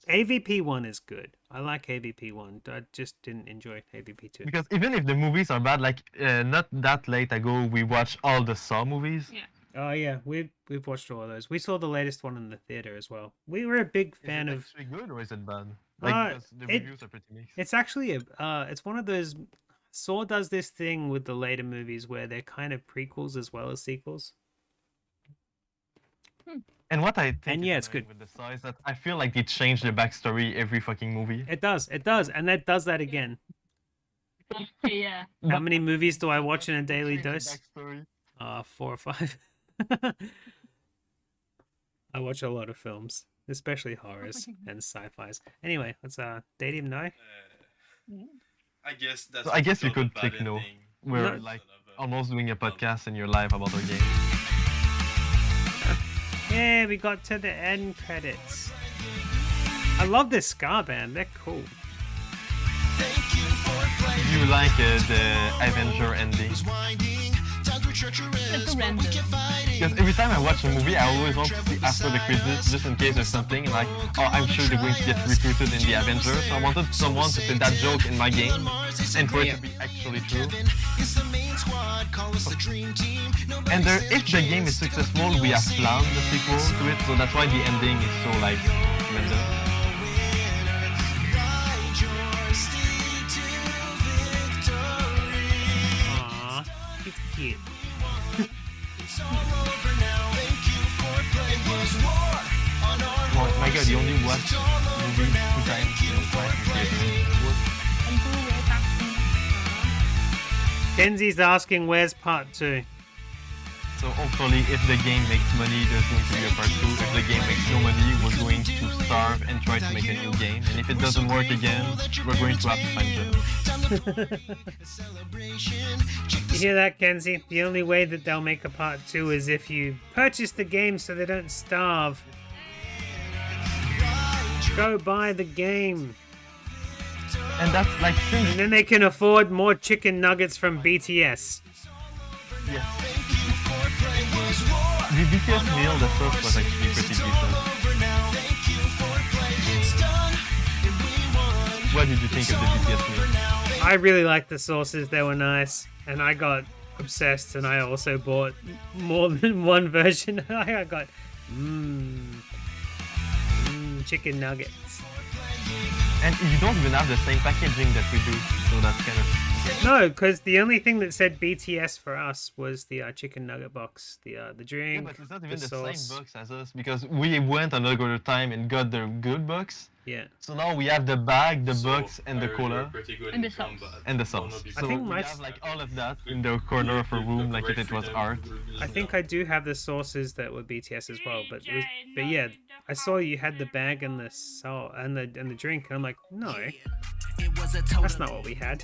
AVP 1 is good. I like AVP 1. I just didn't enjoy AVP 2. Because even if the movies are bad, like not that late ago, we watched all the Saw movies. Yeah. Oh yeah, we've watched all of those. We saw the latest one in the theater as well. We were a big fan Is it of. actually good or is it bad? Like because the reviews are pretty mixed. It's actually it's one of those. Saw does this thing with the later movies where they're kind of prequels as well as sequels. And what I think And yeah, it's good. with the Saw is that I feel like they change the backstory every fucking movie. It does, and that does that again. Yeah. How many movies do I watch in a daily dose? Backstory. 4 or 5. I watch a lot of films, especially horrors and sci-fis. Anyway, let's date him now. I guess that's. So I guess you not a could bad click no. ending. We're No. like almost doing a podcast in your life about our game. Yeah, we got to the end credits. I love this ska band. They're cool. Do you like the Avenger ending? It's random. Because every time I watch a movie, I always want to see after the credits, just in case there's something like, oh, I'm sure they're going to get recruited in the Avengers. So I wanted someone to say that joke in my game, and for it to be actually true. And if the game is successful, we have planned the sequel to it, so that's why the ending is so like random. Aww, it's cute. Oh my god, you only watch movies 2 times in Kenzie's asking where's part 2. So hopefully if the game makes money, there's going to be a part 2. If the game makes no money, we're going to starve and try to make a new game. And if it doesn't work again, we're going to have to find jobs. You hear that, Kenzie? The only way that they'll make a part 2 is if you purchase the game so they don't starve. Go buy the game. And that's like since... And then they can afford more chicken nuggets from BTS. Yeah. The BTS meal, the sauce was actually pretty decent. What did you think of the BTS meal? I really liked the sauces, they were nice. And I got obsessed and I also bought more than one version. I got chicken nuggets. And you don't even have the same packaging that we do, so that's kind of... No, because the only thing that said BTS for us was the chicken nugget box, the drink, Yeah, but it's not even the sauce. same box as us, because we went another time and got the good box. Yeah. So now we have the bag, the box, and the cola. And the sauce. And the sauce. I So think we my- have like all of that in the corner of a room, like if it was art. I think I do have the sauces that were BTS as well, but yeah, I saw you had the bag and the salt and the drink, and I'm like, no, that's not what we had.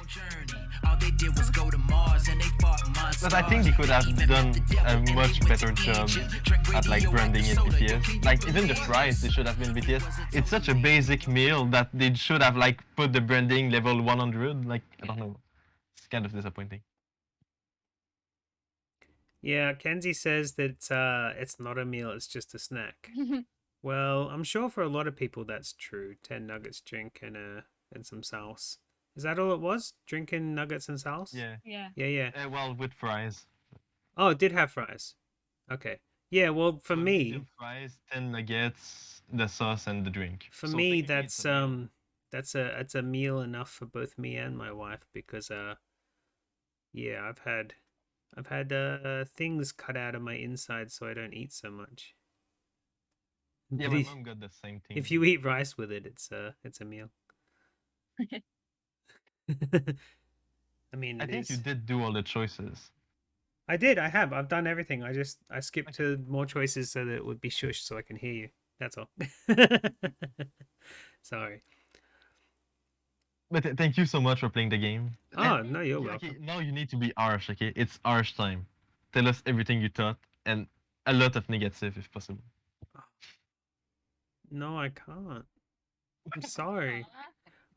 But I think they could have done a much better job at like branding it BTS. Like even the fries, they should have been BTS. It's such a basic meal that they should have like put the branding level 100. Like I don't know, it's kind of disappointing. Yeah, Kenzie says that it's not a meal, it's just a snack. Well, I'm sure for a lot of people that's true. 10 nuggets, drink, and some sauce. Is that all it was? Drinking nuggets and sauce? Yeah. Yeah. Yeah. Well, with fries. Oh, it did have fries. Okay. Yeah, well, for me, 10 fries, 10 nuggets, the sauce, and the drink. for So me, technically that's a meal enough for both me and my wife because yeah, I've had things cut out of my inside so I don't eat so much. Yeah, But my if- mom got the same thing. If you eat rice with it, it's a meal. I mean, I it think is. you did do all the choices. I did. I have. I've done everything. I skipped to more choices so that it would be shush so I can hear you. That's all. Sorry. But thank you so much for playing the game. Oh, no, you're Yeah, welcome. okay, now you need to be harsh, okay? It's harsh time. Tell us everything you thought, and a lot of negative if possible. No, I can't. I'm sorry.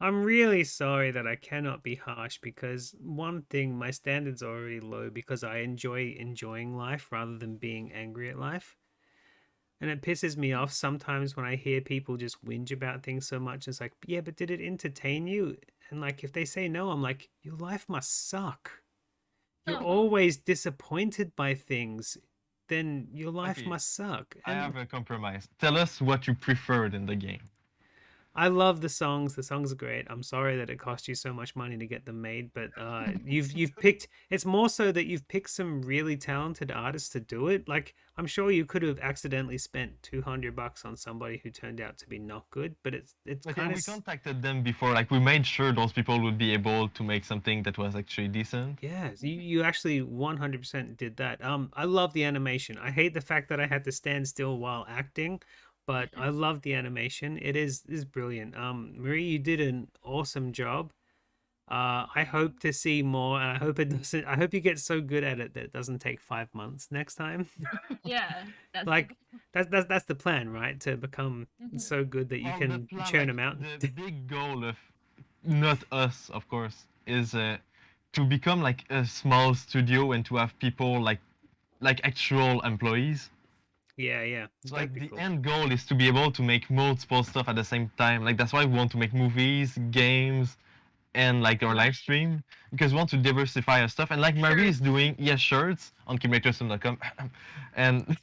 I'm really sorry that I cannot be harsh because one thing, my standards are already low because I enjoy enjoying life rather than being angry at life. And it pisses me off sometimes when I hear people just whinge about things so much. It's like, yeah, but did it entertain you? And like, if they say no, I'm like, your life must suck. You're always disappointed by things. Then your life Okay, must suck. I And have a compromise. Tell us what you preferred in the game. I love the songs. The songs are great. I'm sorry that it cost you so much money to get them made, but you've picked. It's more so that you've picked some really talented artists to do it. Like I'm sure you could have accidentally spent $200 on somebody who turned out to be not good, but it's But kind yeah, of we contacted them before. Like we made sure those people would be able to make something that was actually decent. yeah. You actually 100% did that. I love the animation. I hate the fact that I had to stand still while acting. But I love the animation. It is brilliant. Marie, you did an awesome job. I hope to see more, and I hope it doesn't. I hope you get so good at it that it doesn't take 5 months next time. Yeah, that's Like that's the plan, right? To become so good that you Well, can churn them out. The big goal of not us, of course, is to become like a small studio and to have people like actual employees. Yeah, yeah. So That'd like be the cool. end goal is to be able to make multiple stuff at the same time. Like that's why we want to make movies, games, and like our live stream because we want to diversify our stuff. And like Marie is doing shirts on curator.com, and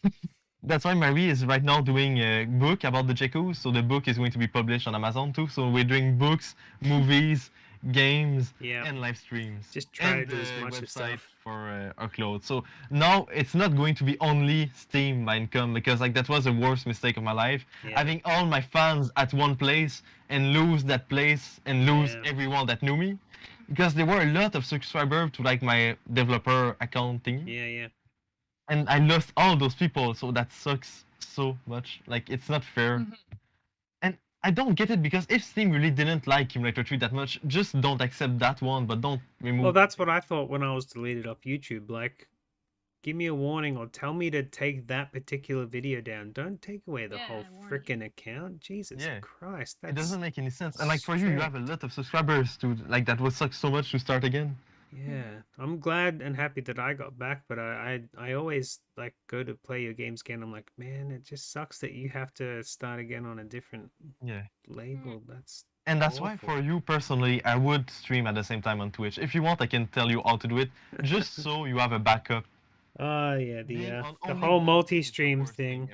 that's why Marie is right now doing a book about the Jekus. So the book is going to be published on Amazon too. So we're doing books, movies, games, Yeah. and live streams. Just try to and do as much of website stuff. for our clothes. So now it's not going to be only Steam my income because like that was the worst mistake of my life. Yeah. Having all my fans at one place and lose that place and lose Yeah. everyone that knew me. Because there were a lot of subscribers to like my developer account thingy. Yeah, yeah. And I lost all those people, so that sucks so much. Like it's not fair. And I don't get it because if Steam really didn't like Simulator 3 that much, just don't accept that one, but don't remove. Well, that's what I thought when I was deleted off YouTube. Like, give me a warning or tell me to take that particular video down. Don't take away the whole freaking account. Jesus Christ, it doesn't make any sense. And like for you, you have a lot of subscribers to like that would suck so much to start again. Yeah, I'm glad and happy that I got back, but I always like go to play your games again. I'm like, man, it just sucks that you have to start again on a different label. That's why awful. for you personally, I would stream at the same time on Twitch. If you want, I can tell you how to do it, just so you have a backup. Oh yeah, Being the on only whole one multi-stream thing.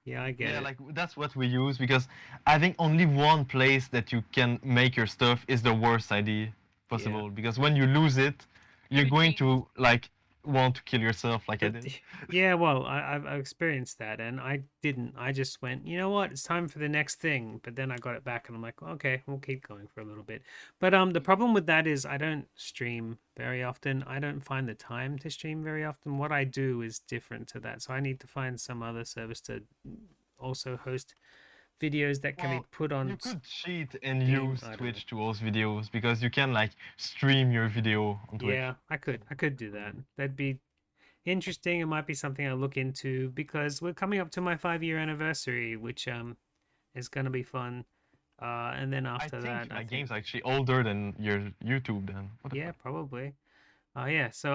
Yeah, I get Yeah, it. like that's what we use because having only one place that you can make your stuff is the worst idea possible. Because when you lose it, you're going to like want to kill yourself, like I did. Yeah, well, I've experienced that, and I didn't. I just went, you know what? It's time for the next thing. But then I got it back, and I'm like, okay, we'll keep going for a little bit. But the problem with that is I don't stream very often. I don't find the time to stream very often. What I do is different to that, so I need to find some other service to also host videos that can be put on. You could cheat and use Twitch to host videos because you can like stream your video on Twitch. Yeah, I could do that. That'd be interesting. It might be something I look into because we're coming up to my 5-year anniversary, which is gonna be fun. And then after that, my game's actually older than your YouTube then. Yeah, probably. Yeah, so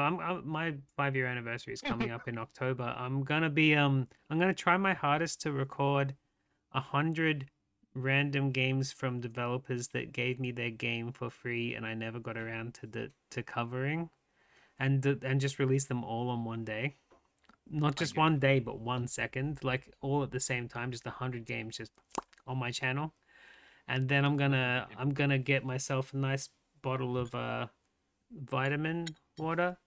my 5-year anniversary is coming up in October. I'm gonna try my hardest to record 100 random games from developers that gave me their game for free and I never got around to covering, and just release them all on one day. Not just one day, but 1 second, like all at the same time, just 100 games just on my channel. And then I'm gonna get myself a nice bottle of vitamin water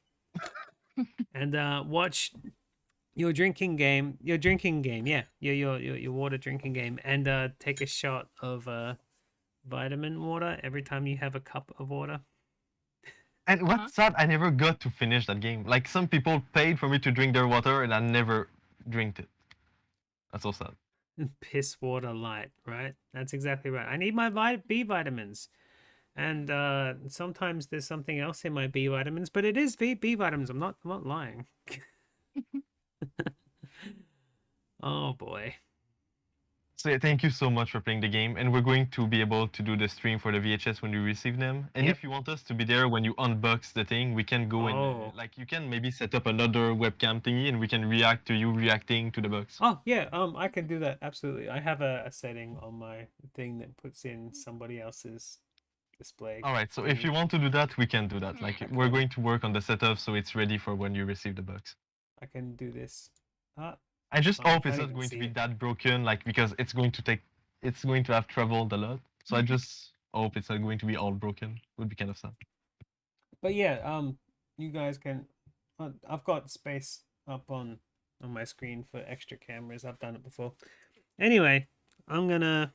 and watch your drinking game, yeah, your water drinking game, and take a shot of vitamin water every time you have a cup of water. And what's sad, I never got to finish that game. Like some people paid for me to drink their water, and I never drank it. That's so sad. Piss water light, right? That's exactly right. I need my B vitamins, and sometimes there's something else in my B vitamins, but it is B vitamins. I'm not lying. Oh boy. So yeah, thank you so much for playing the game, and we're going to be able to do the stream for the VHS when you receive them. And Yep. if you want us to be there when you unbox the thing, we can go and like you can maybe set up another webcam thingy, and we can react to you reacting to the box. Oh yeah, I can do that absolutely. I have a setting on my thing that puts in somebody else's display. All right, so if you want to do that, we can do that. Like we're going to work on the setup so it's ready for when you receive the box. I can do this. I just I hope it's can't not even going to see be it. that broken, like because it's going to have traveled a lot. So I just hope it's not going to be all broken. Would be kind of sad. But yeah, you guys can. I've got space up on my screen for extra cameras. I've done it before. Anyway, I'm gonna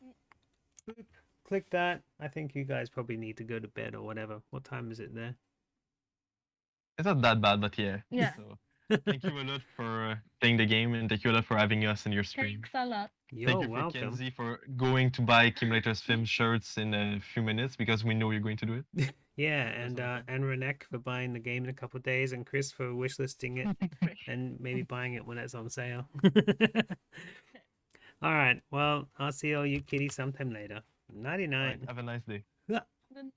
click that. I think you guys probably need to go to bed or whatever. What time is it there? It's not that bad, but yeah. Yeah. So, thank you a lot for playing the game, and thank you a lot for having us in your stream. Thanks a lot. Thank you for Kenzie for going to buy Accumulators Film shirts in a few minutes because we know you're going to do it. Yeah, and Renek for buying the game in a couple of days, and Chris for wishlisting it and maybe buying it when it's on sale. All right, well, I'll see all you kitties sometime later. Nighty night. Have a nice day. Good night.